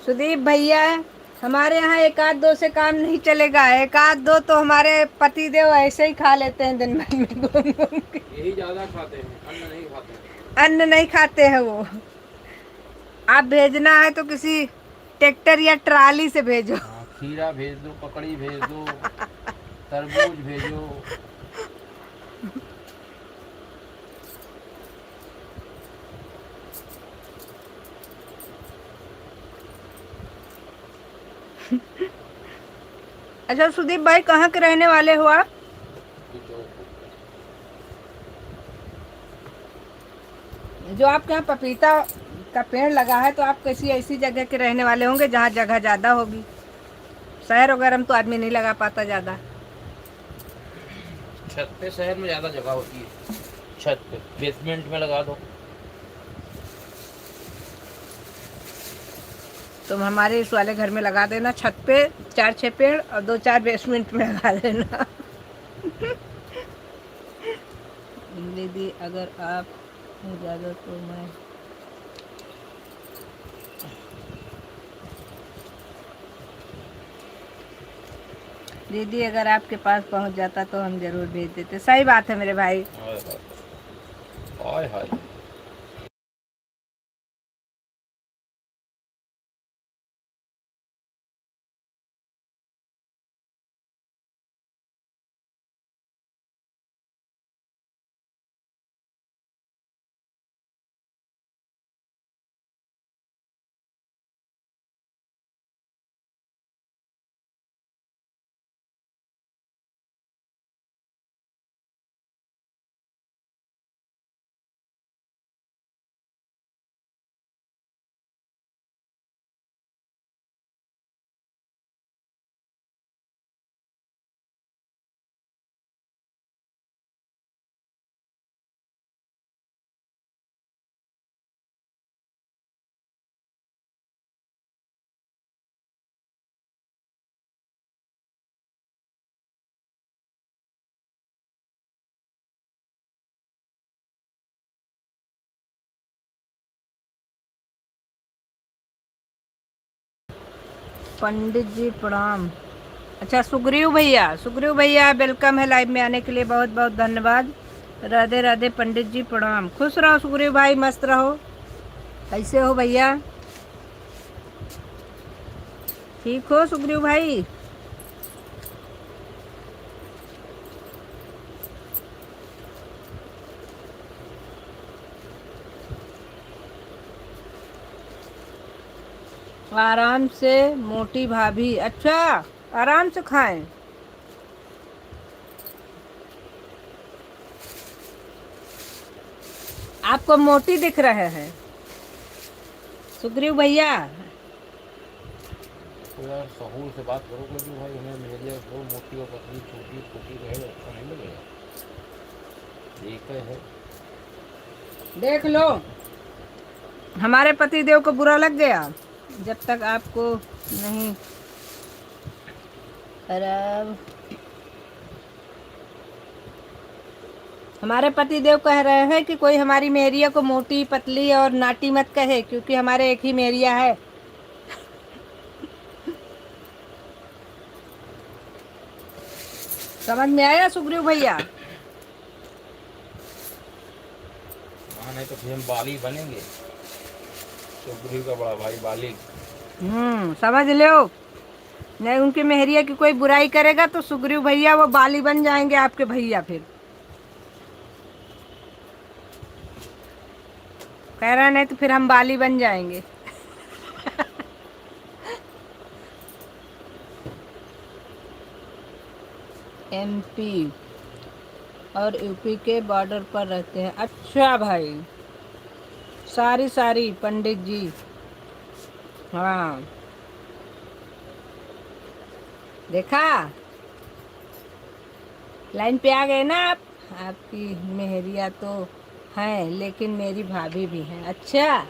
सुदीप भैया हमारे यहाँ एक आध दो से काम नहीं चलेगा। एक आध दो तो हमारे पति देव ऐसे ही खा लेते हैं दिन भर में घूम घूम के। यही ज्यादा खाते हैं, अन्न नहीं खाते हैं। अन्न नहीं खाते हैं वो। आप भेजना है तो किसी ट्रैक्टर या ट्राली से भेजो। हाँ, खीरा भेज दो, ककड़ी भेज दो, तरबूज भेजो। अच्छा सुदीप भाई कहाँ के रहने वाले हो आप? जो आपके यहाँ पपीता का पेड़ लगा है तो आप किसी ऐसी जगह के रहने वाले होंगे जहाँ जगह ज़्यादा होगी। शहर वगैरह में तो आदमी नहीं लगा पाता ज़्यादा। छत पे शहर में ज्यादा जगह होती है, छत पे बेसमेंट में लगा दो। तुम हमारे इस वाले घर में लगा देना छत पे 4-6 पेड़ और 2-4 बेसमेंट में लगा देना। दीदी अगर आप ज़्यादा तो मैं दीदी अगर आपके पास पहुंच जाता तो हम जरूर भेज देते। सही बात है मेरे भाई। हाय हाय। पंडित जी प्रणाम। अच्छा सुग्रीव भैया वेलकम है लाइव में आने के लिए, बहुत बहुत धन्यवाद। राधे राधे पंडित जी प्रणाम। खुश रहो सुग्रीव भाई, मस्त रहो। कैसे हो भैया, ठीक हो सुग्रीव भाई? आराम से मोटी भाभी। अच्छा आराम से खाएं। आपको मोटी दिख रहे हैं सुग्रीव भैया? तो यार सहूर से बात करो कि भाई हमें मेहरिया को मोटी और पतली छोटी छोटी रहे, अच्छा नहीं लगेगा। देखते हैं, देख लो, हमारे पति देव को बुरा लग गया जब तक आपको नहीं। अरे हमारे पति देव कह रहे हैं कि कोई हमारी मेहरिया को मोटी पतली और नाटी मत कहे, क्योंकि हमारे एक ही मेहरिया है। समझ में आया सुग्रीव भैया? हाँ नहीं तो फिर हम बाली बनेंगे। सुग्रीव का बड़ा भाई बाली। समझ लो, नहीं उनकी मेहरिया की कोई बुराई करेगा तो सुग्रीव भैया वो बाली बन जाएंगे आपके भैया। फिर कह रहा नहीं तो फिर हम बाली बन जाएंगे। एमपी और यूपी के बॉर्डर पर रहते हैं। अच्छा भाई, सारी पंडित जी। हाँ देखा, लाइन पे आ गए ना आप। आपकी मेहरिया तो हैं लेकिन मेरी भाभी भी हैं। अच्छा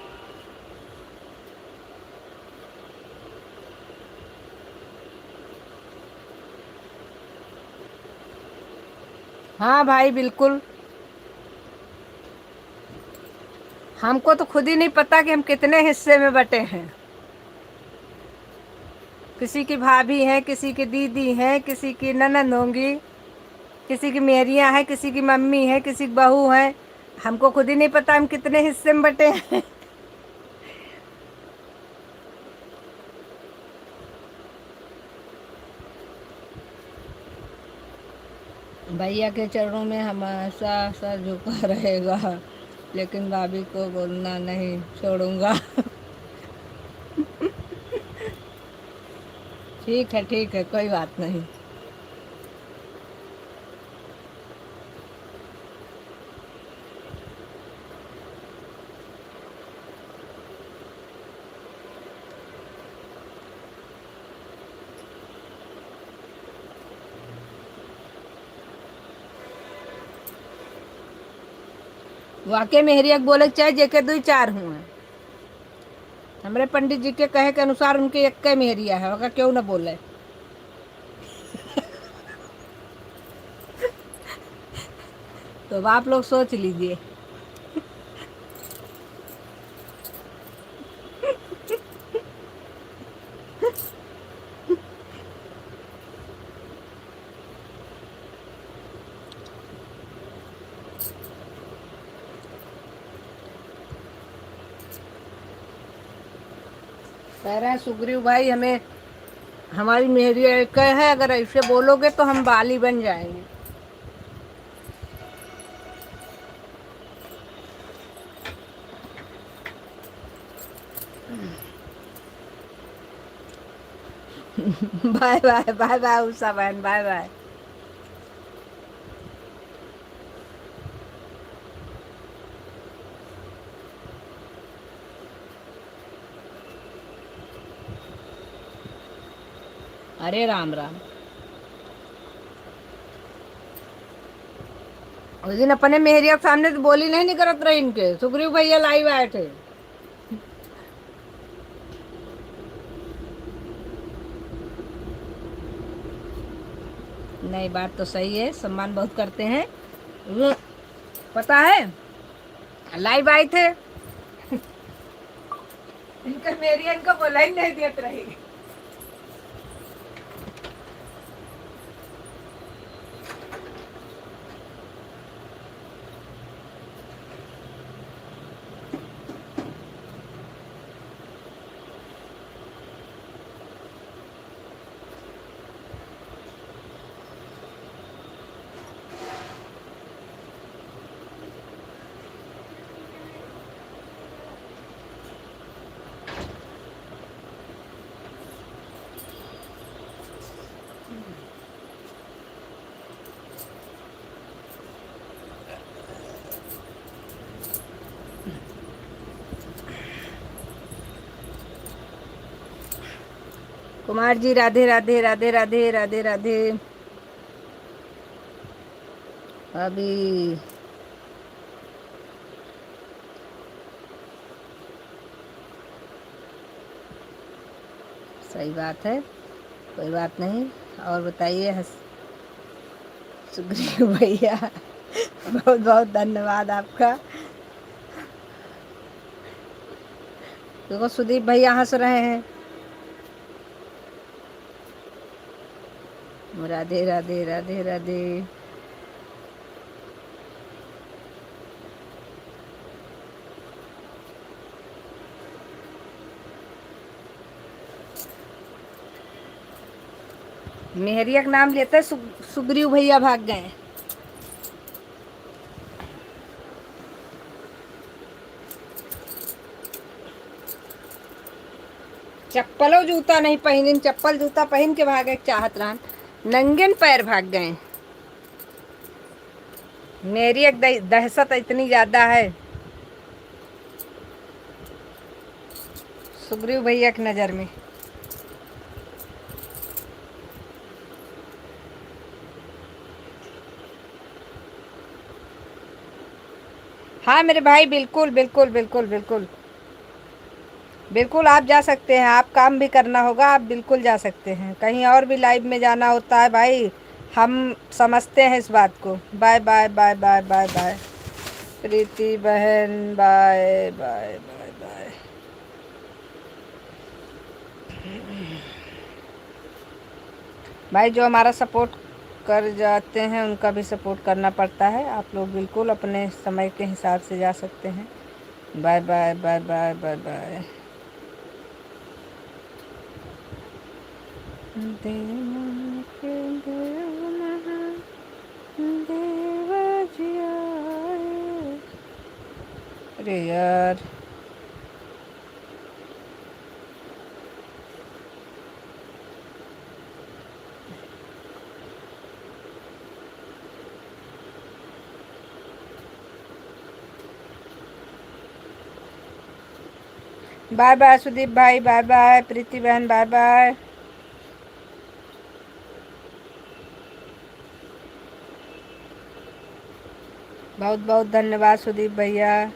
हाँ भाई बिल्कुल, हमको तो खुद ही नहीं पता कि हम कितने हिस्से में बटे हैं। किसी की भाभी है, किसी की दीदी है, किसी की ननद होंगी, किसी की मेहरियाँ है, किसी की मम्मी है, किसी की बहू है। हमको खुद ही नहीं पता हम कितने हिस्से में बटे हैं। भैया के चरणों में हमेशा सर झुका रहेगा, लेकिन भाभी को बोलना नहीं छोड़ूंगा। ठीक है कोई बात नहीं। वाकई मेहरिया बोले चाहे जेके दुई चार हुए। हमारे पंडित जी के कहे के अनुसार उनके एक मेहरिया है, वका क्यों ना बोले। तो आप लोग सोच लीजिए। कह रहे हैं सुग्रीव भाई हमें हमारी मेहरिया एक है, अगर ऐसे बोलोगे तो हम बाली बन जाएंगे। Bye bye bye bye Usha बहन, बाय बाय। अरे राम राम। उस दिन अपने मेहरिया के सामने तो बोली नहीं करत रहे इनके। सुग्रीव भैया लाइव आए थे। नहीं बात तो सही है, सम्मान बहुत करते हैं। पता है लाइव आए थे। इनका मेहरिया इनको बोला ही नहीं देते रही। कुमार जी राधे राधे राधे राधे राधे राधे। अभी सही बात है, कोई बात नहीं। और बताइए सुग्रीव भैया बहुत बहुत धन्यवाद आपका। देखो सुदीप भैया हंस रहे हैं। राधे राधे राधे राधे। मेहरिया का नाम लेते सुग्रीव भैया भाग गए। चप्पलों जूता नहीं पहनिन, चप्पल जूता पहन के भागे चाहत रहन, नंगे पैर भाग गए। मेरी एक दहशत इतनी ज्यादा है सुग्रीव भैया की नजर में। हाँ मेरे भाई, बिल्कुल बिल्कुल बिल्कुल बिल्कुल बिल्कुल आप जा सकते हैं। आप काम भी करना होगा, आप बिल्कुल जा सकते हैं। कहीं और भी लाइव में जाना होता है भाई, हम समझते हैं इस बात को। Bye bye bye bye bye bye Preeti बहन, बाय बाय बाय बाय। भाई जो हमारा सपोर्ट कर जाते हैं उनका भी सपोर्ट करना पड़ता है। आप लोग बिल्कुल अपने समय के हिसाब से जा सकते हैं। Bye bye bye bye bye bye. अरे यार बाय बाय सुदीप भाई, बाय बाय प्रीति बहन, बाय बाय। बहुत बहुत धन्यवाद सुदीप भैया।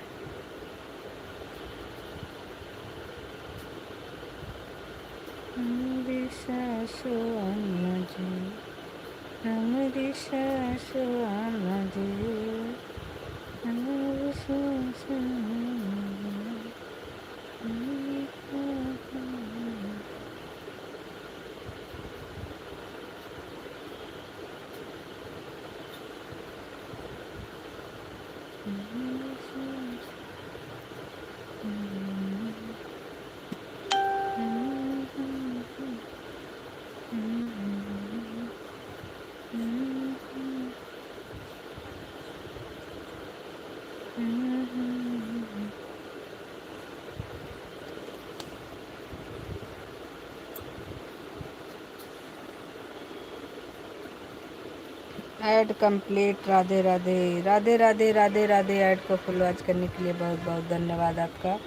Add complete. Radhe Radhe Radhe Radhe Radhe Radhe. Ad को फुल वॉच करने के लिए बहुत बहुत धन्यवाद आपका।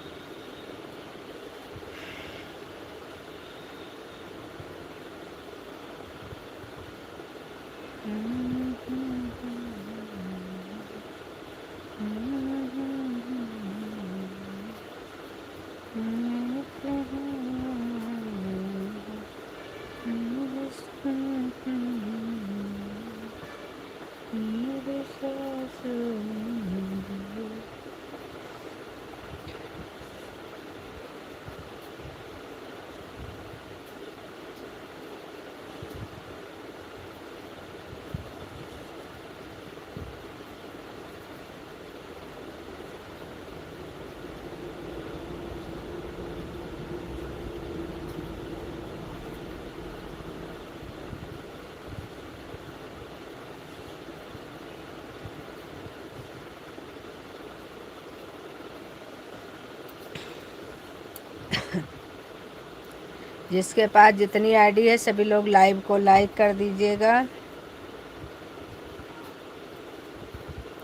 जिसके पास जितनी आईडी है सभी लोग लाइव को लाइक कर दीजिएगा।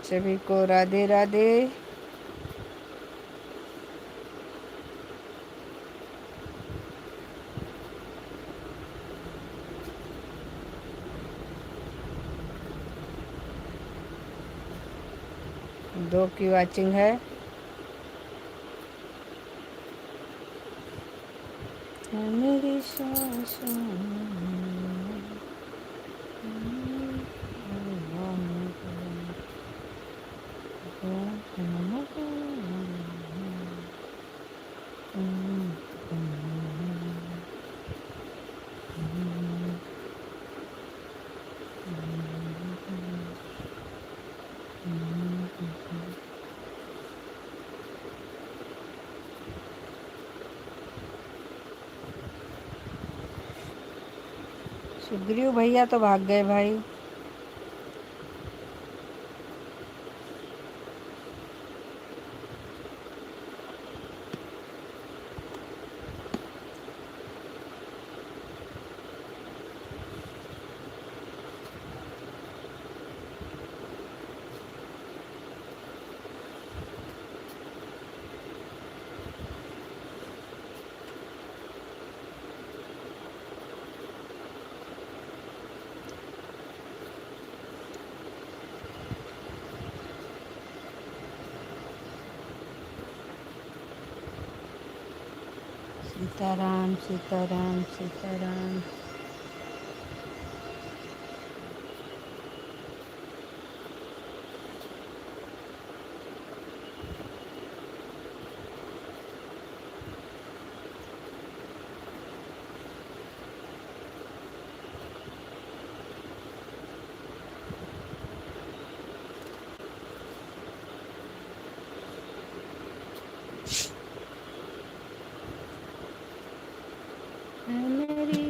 सभी को राधे राधे। 2 की वाचिंग है। मेरी सांसों सुग्रीव भैया तो भाग गए भाई। सीताराम सीताराम सीताराम। मेरी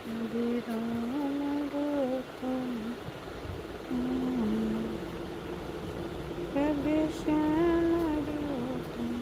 राधे राम तुम कभी श्याम तुम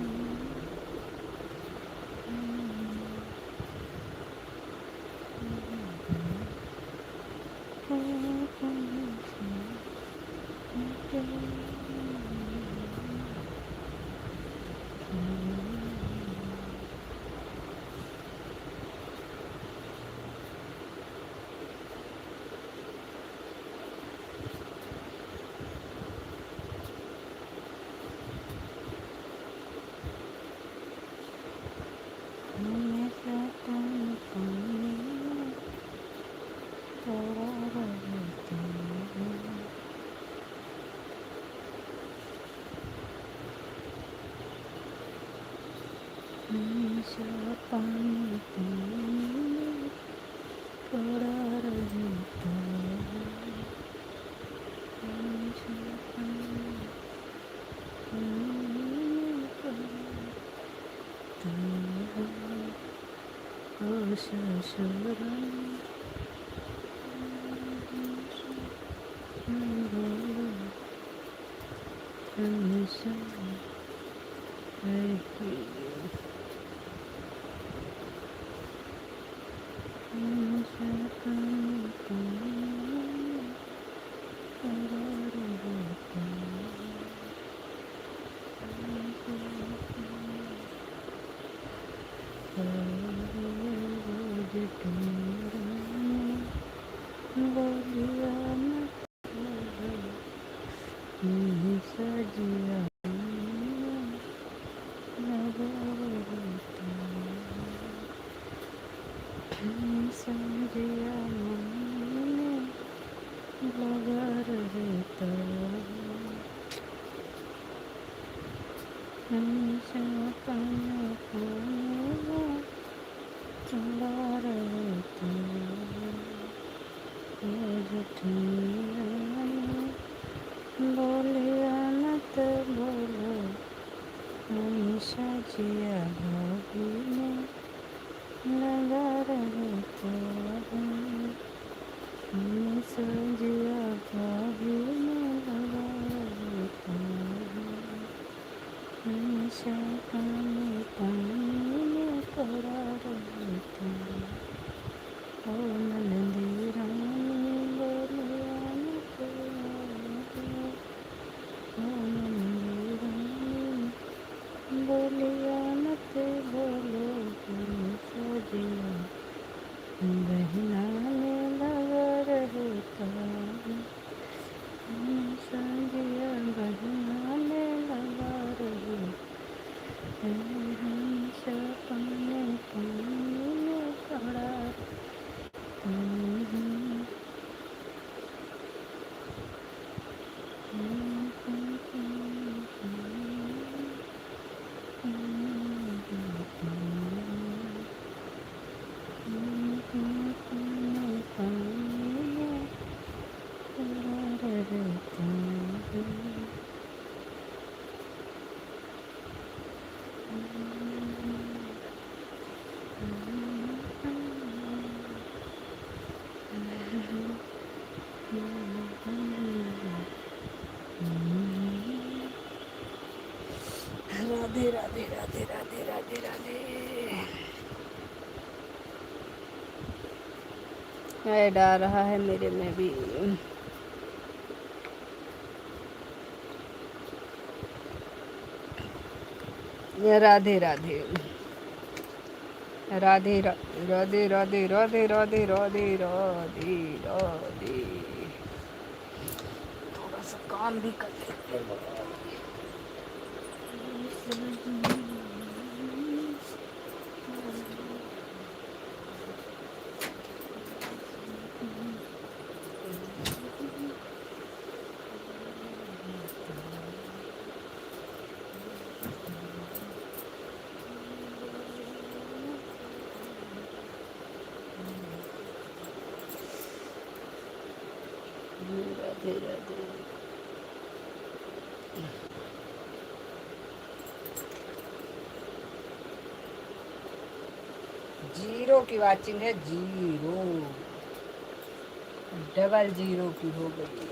पानी थोड़ा रहता सजिया लगा रहता हमेशा पाना चला रहता बोलिया मत बोलो हमेशा जिया भाभी में लगा रहता हमेशा जिया भाभी में लगा रहता हमेशा पानी पानी में पड़ा रहता ओ नंदी रानी बोलिया मत बोलो ओ नंदी रानी बोलिया मत बोलो हमेशा जिया बहिना में लगा रहता हमेशा जिया बहिना में लगा रहता हमेशा पानी पानी में पड़ा राधे राधे राधे राधे राधे राधे ऐड आ रहा है मेरे में भी राधे राधे राधे राधे राधे राधे राधे राधे राधे राधे थोड़ा सा काम भी कर लेते राधे राधे जीरो की वाचिंग है, जीरो, डबल जीरो की हो गई।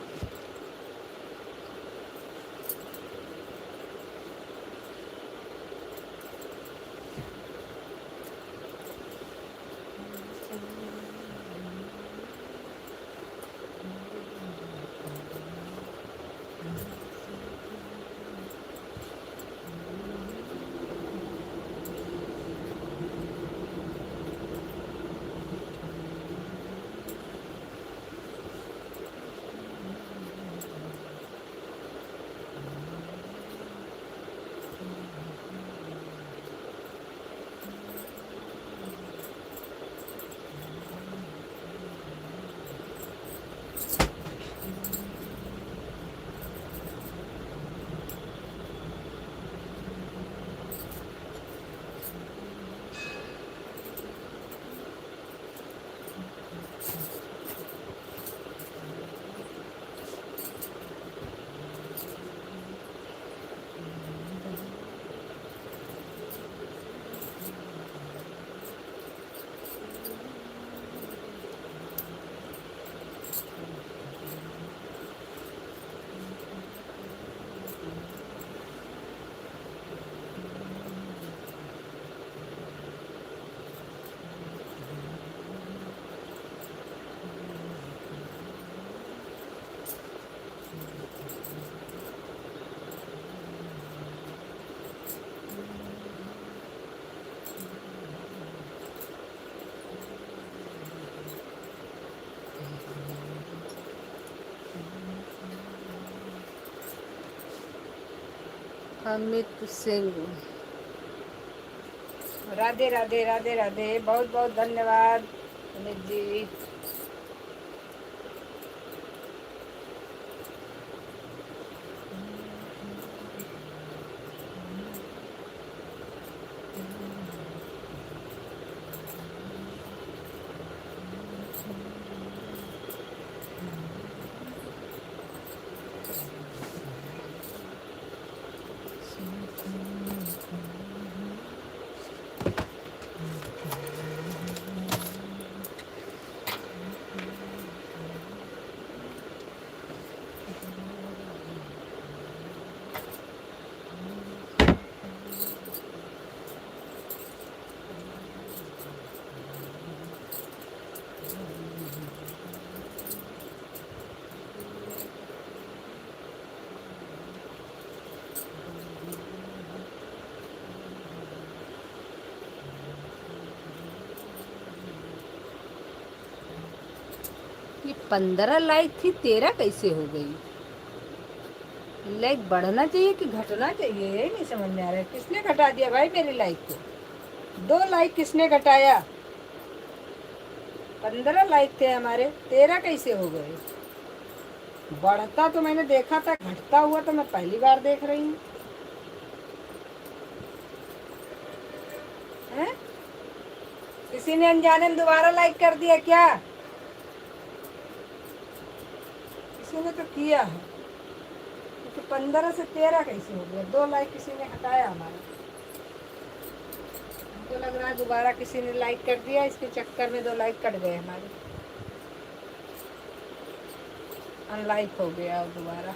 अमित सिंह, राधे राधे राधे राधे, बहुत बहुत धन्यवाद अमित जी। ये 15 लाइक थी, 13 कैसे हो गई? लाइक बढ़ना चाहिए कि घटना चाहिए, यही नहीं समझ में आ रहा है। किसने घटा दिया भाई मेरी लाइक को? 2 लाइक किसने घटाया? 15 लाइक थे हमारे, 13 कैसे हो गए? बढ़ता तो मैंने देखा था, घटता हुआ तो मैं पहली बार देख रही हूँ। हैं? किसी ने अनजाने में दोबारा लाइक कर दिया क्या? किसी ने तो किया है, तो 15 से 13 कैसे हो गया? 2 लाइक किसी ने हटाया हमारा। हमको लग रहा है दोबारा किसी ने लाइक कर दिया, इसके चक्कर में 2 लाइक कट गए हमारे, अनलाइक हो गया दोबारा।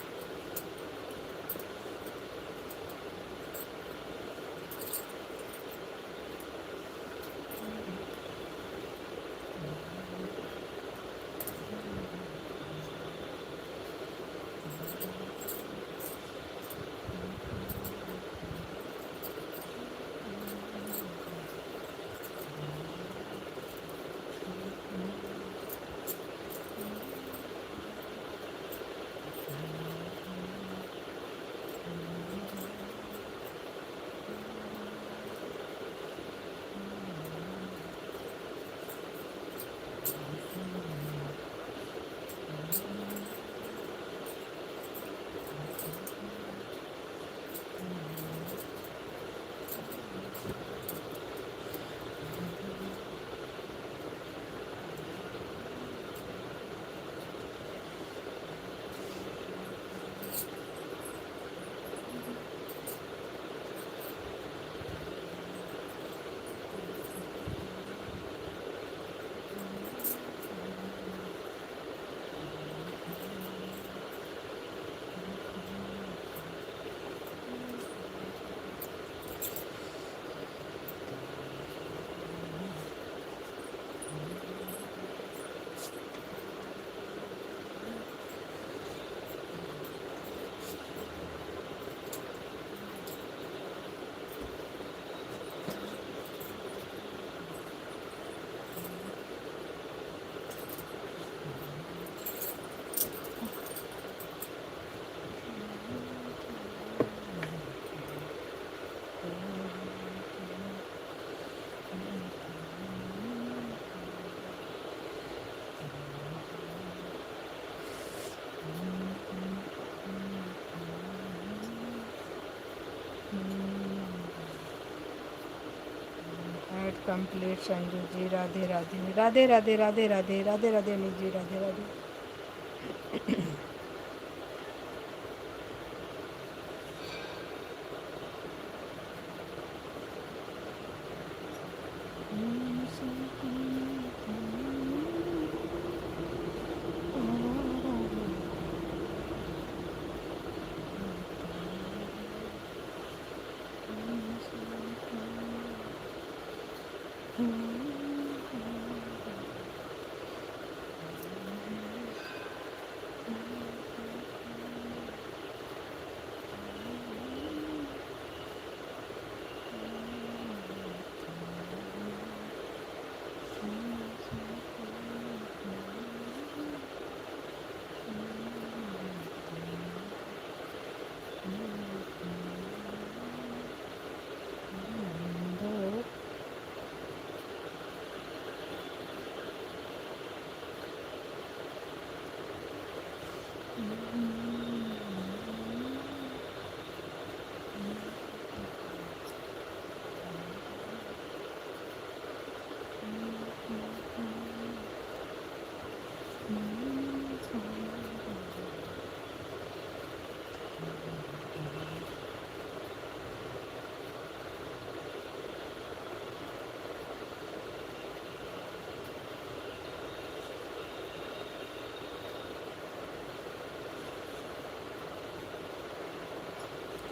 कंप्लीट संजू जी, राधे राधे राधे राधे राधे राधे राधे राधे अमित जी, राधे राधे।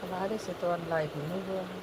हमारे से तो अनलाइक नहीं हुआ है।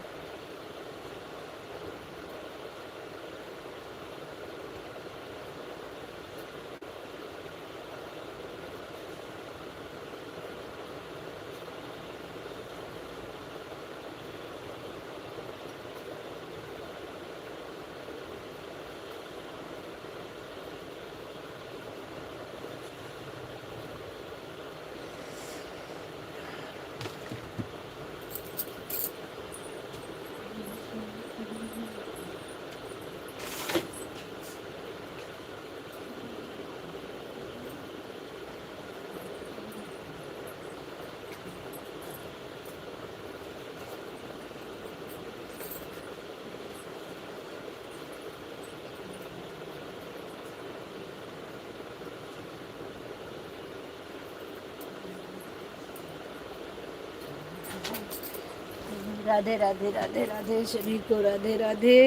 राधे राधे राधे राधे सभी को, राधे राधे।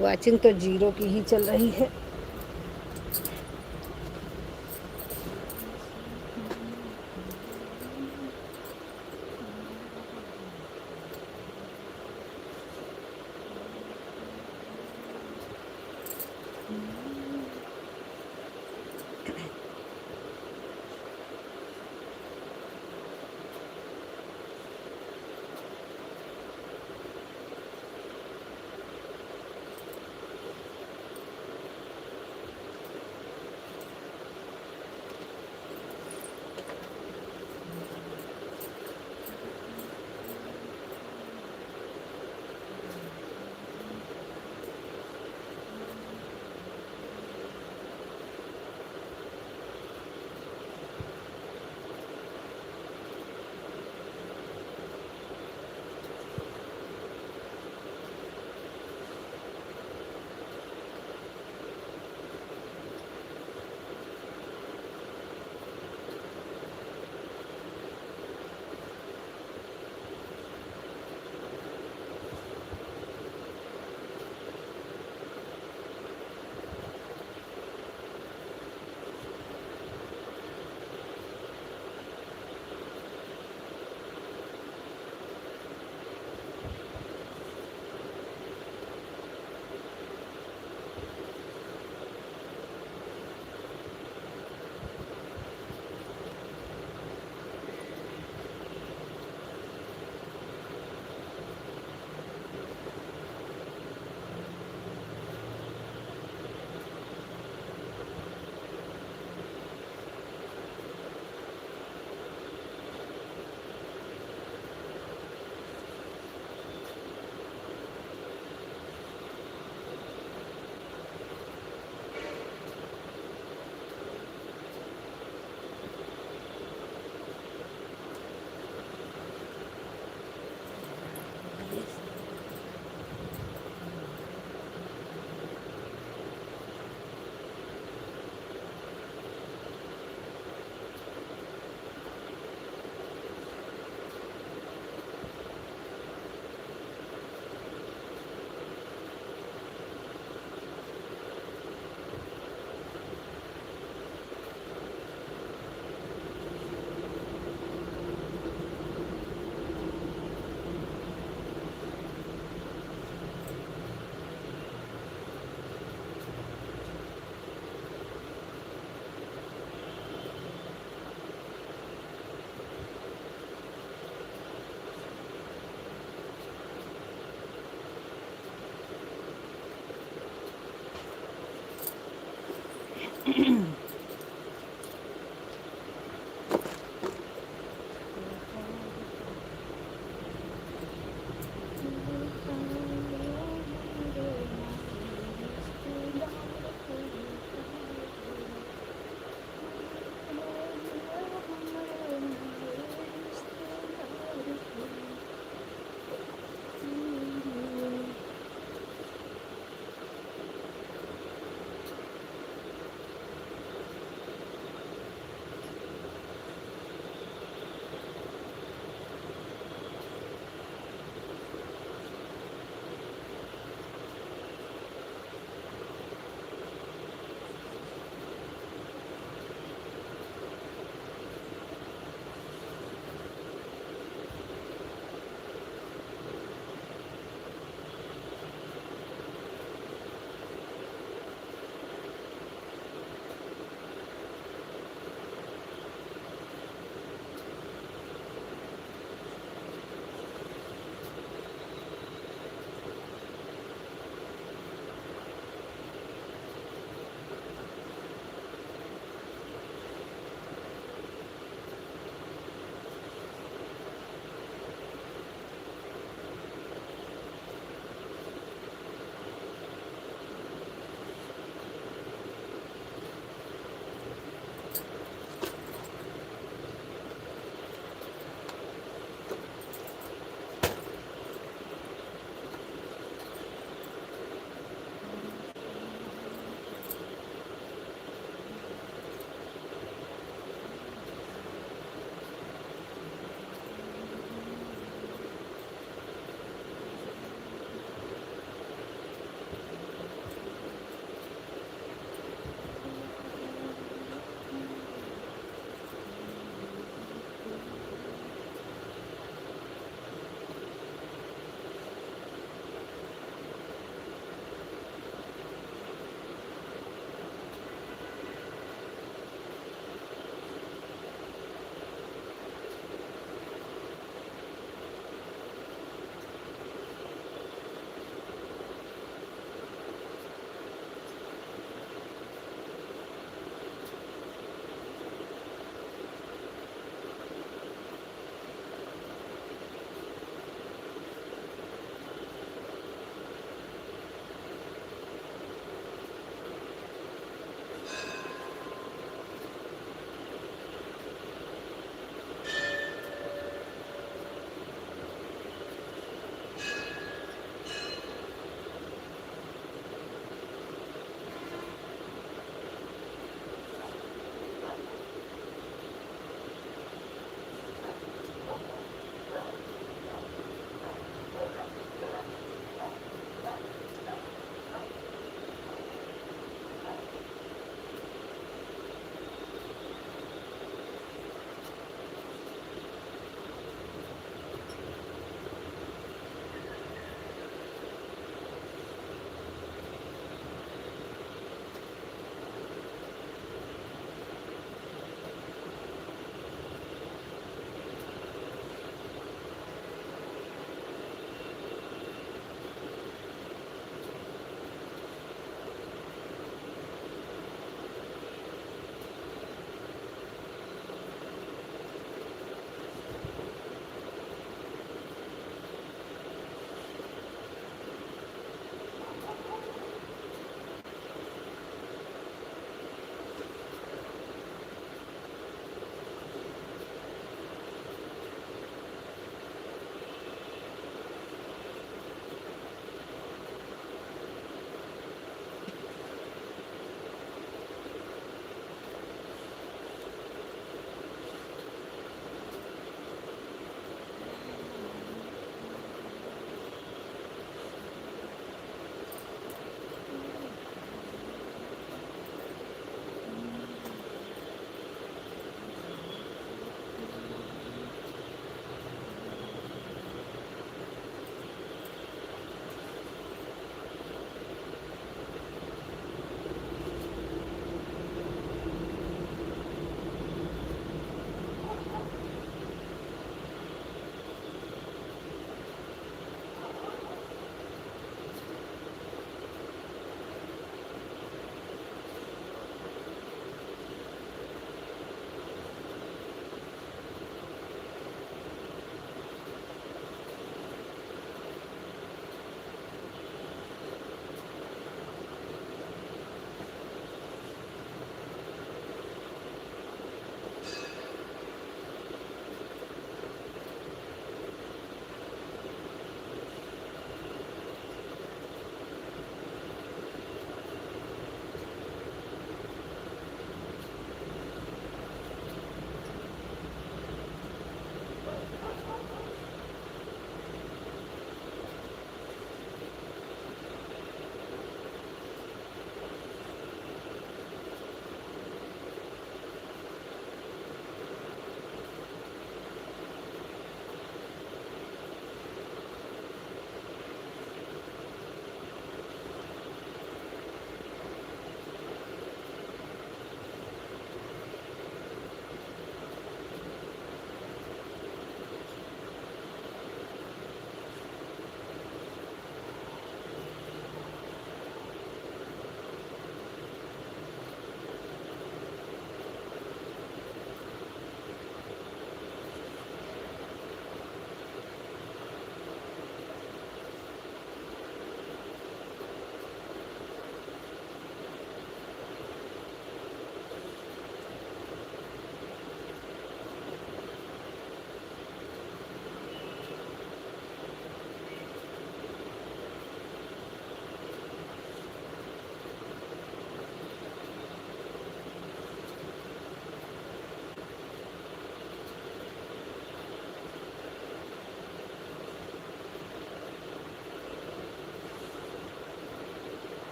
वाचिंग तो 0 की ही चल रही है।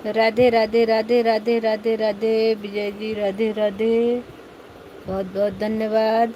राधे राधे राधे राधे राधे राधे विजय जी, राधे राधे, बहुत बहुत धन्यवाद।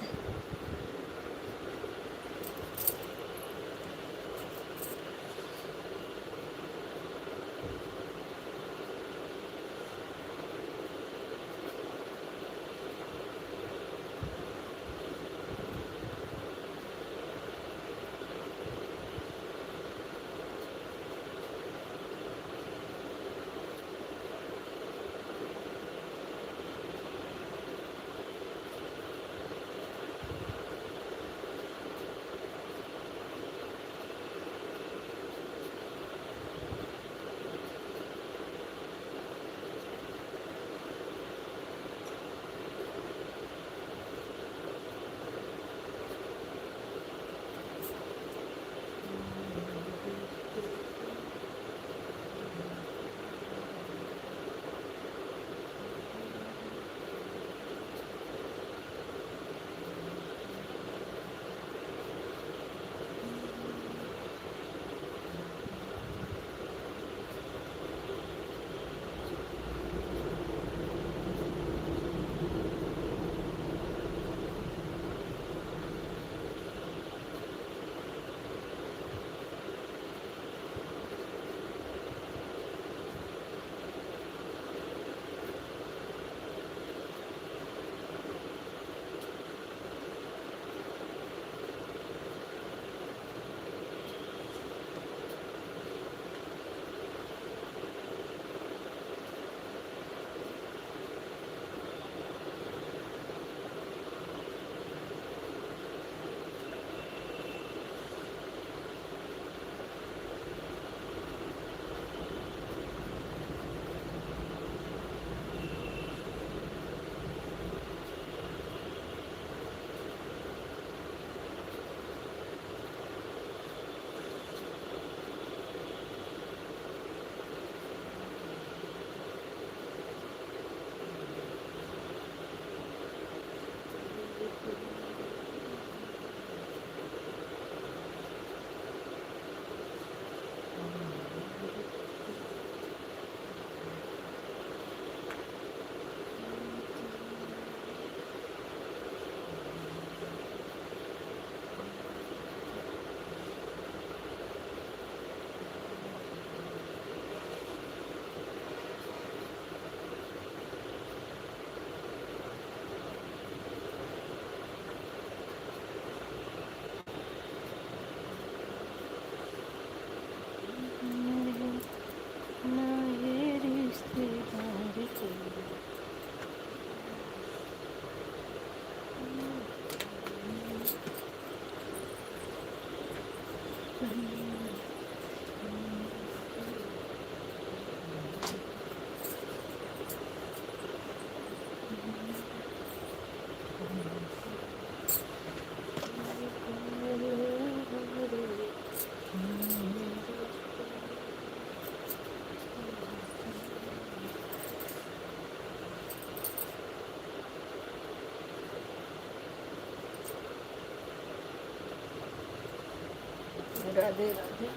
राधे राधे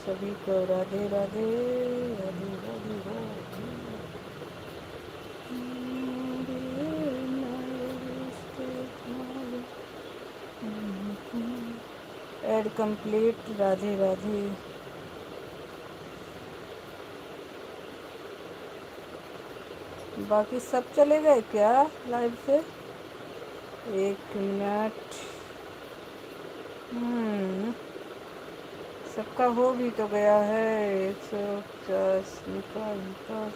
सभी को, राधे राधे राधे राधे राधे। Ad complete, Radhe Radhe. बाकी सब चले गए क्या लाइव से? एक मिनट। सबका हो भी तो गया है। 150 विकास,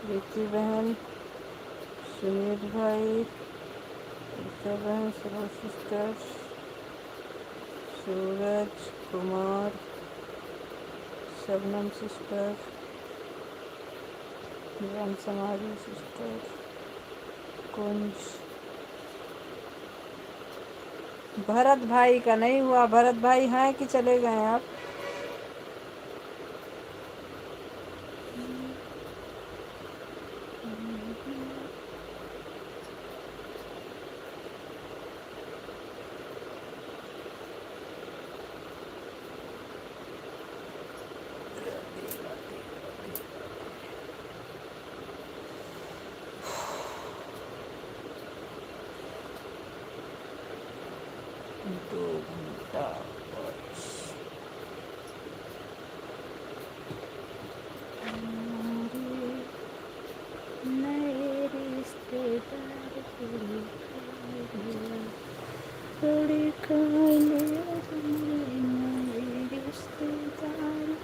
बेटी बहन, सुनील भाई, रीता बहन, सरो सिस्टर, सूरज कुमार, शबनम सिस्टर, राम समारी सिस्टर, कुंज, भरत भाई का नहीं हुआ। भरत भाई हैं कि चले गए आप? दो घंटा नए रिश्तेदार थोड़ी काले नए रिश्तेदार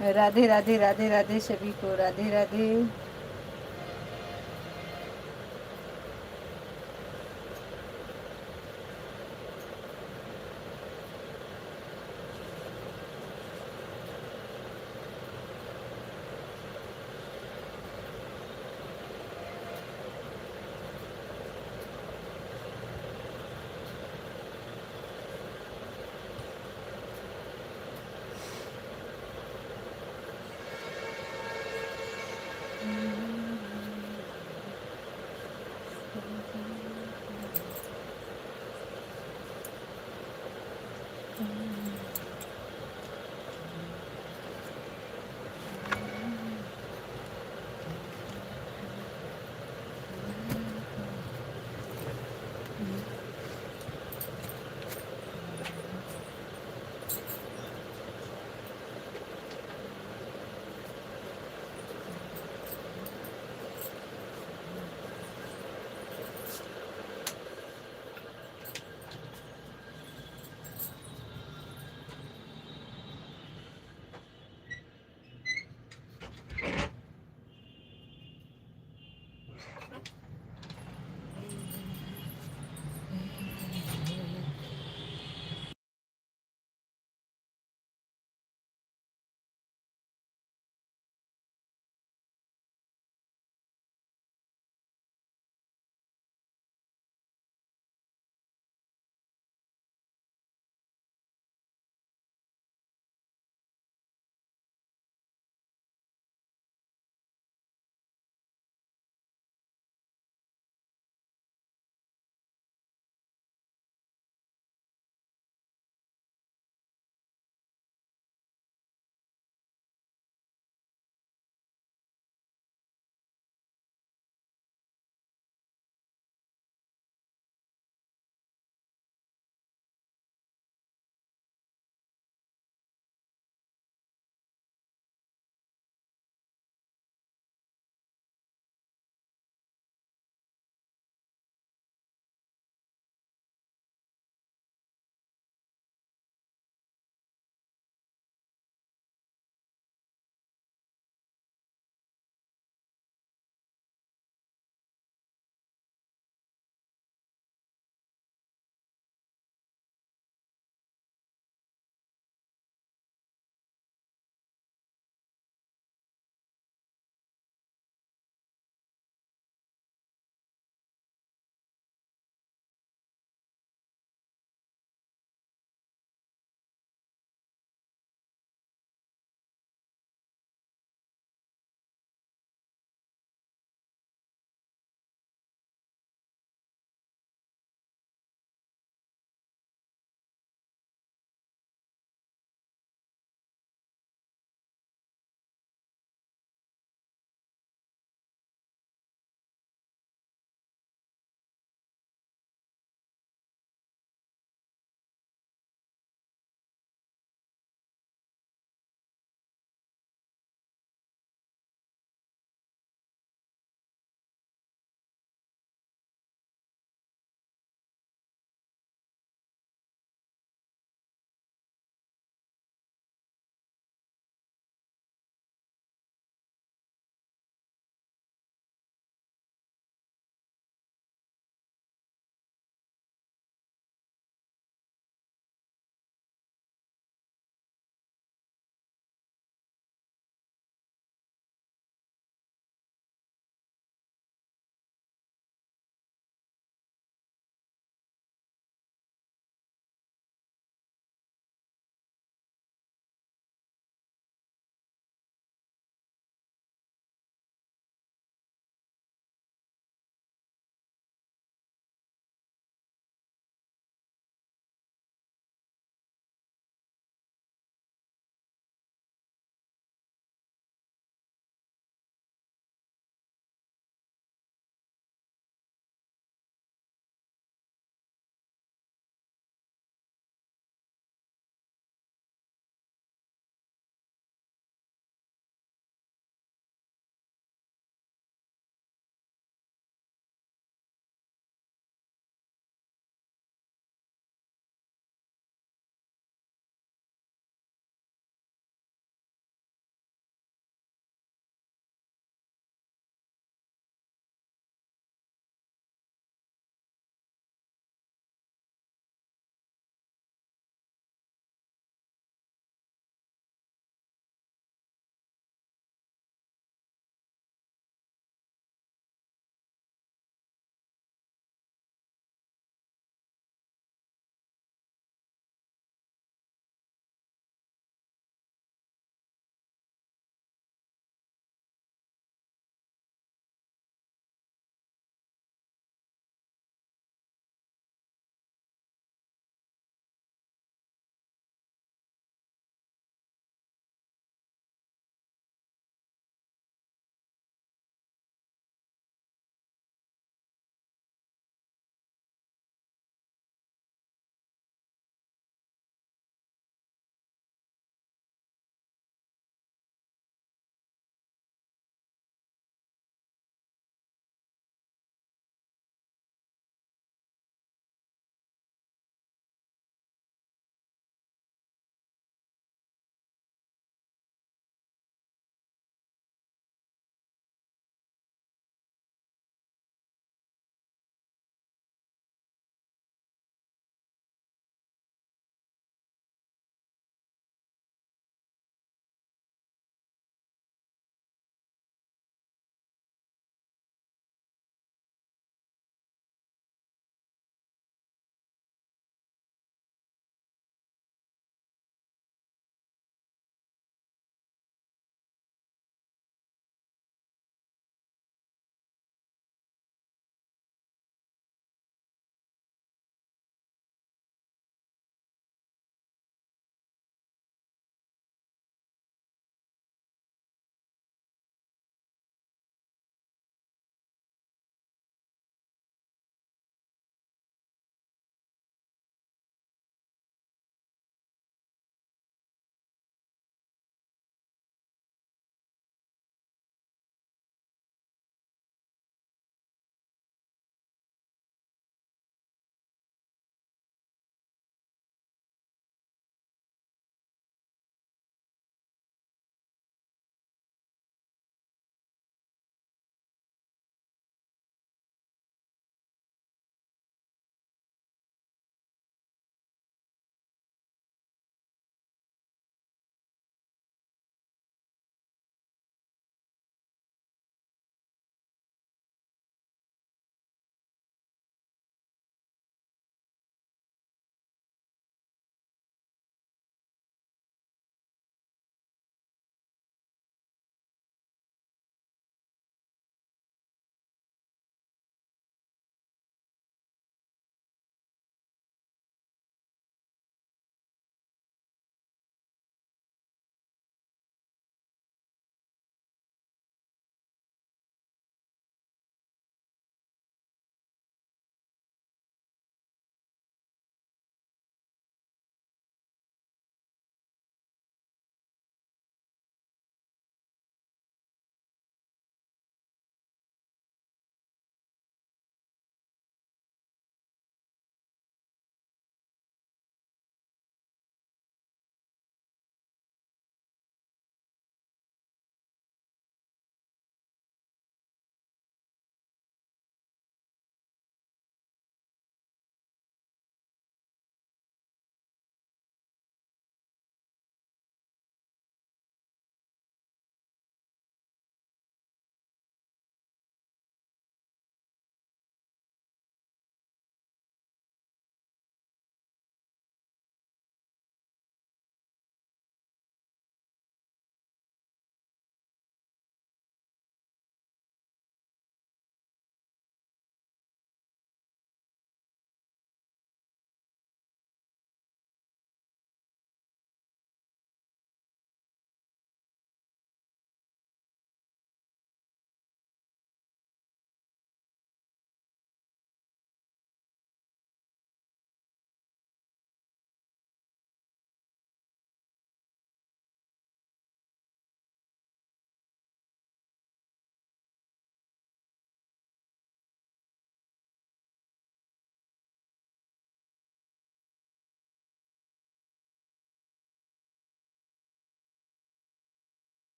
राधे राधे राधे राधे सभी को राधे राधे।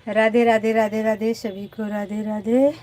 राधे राधे राधे राधे सभी को राधे राधे।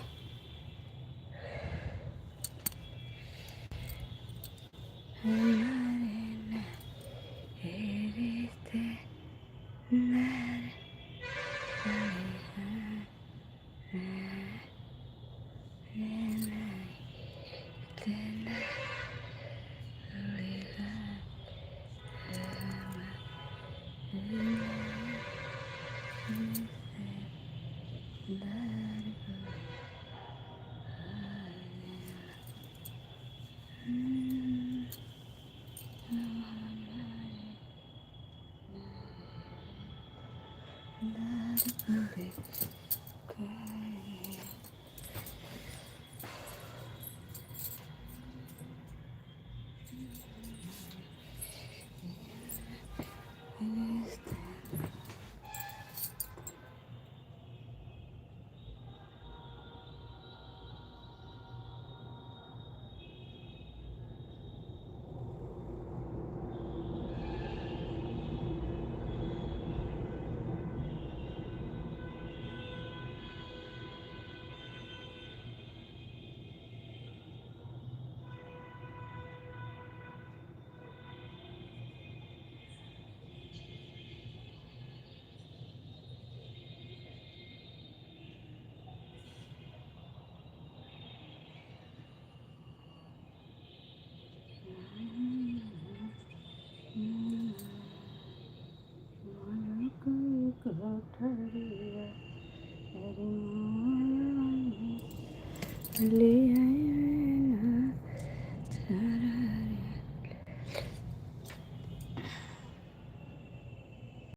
ले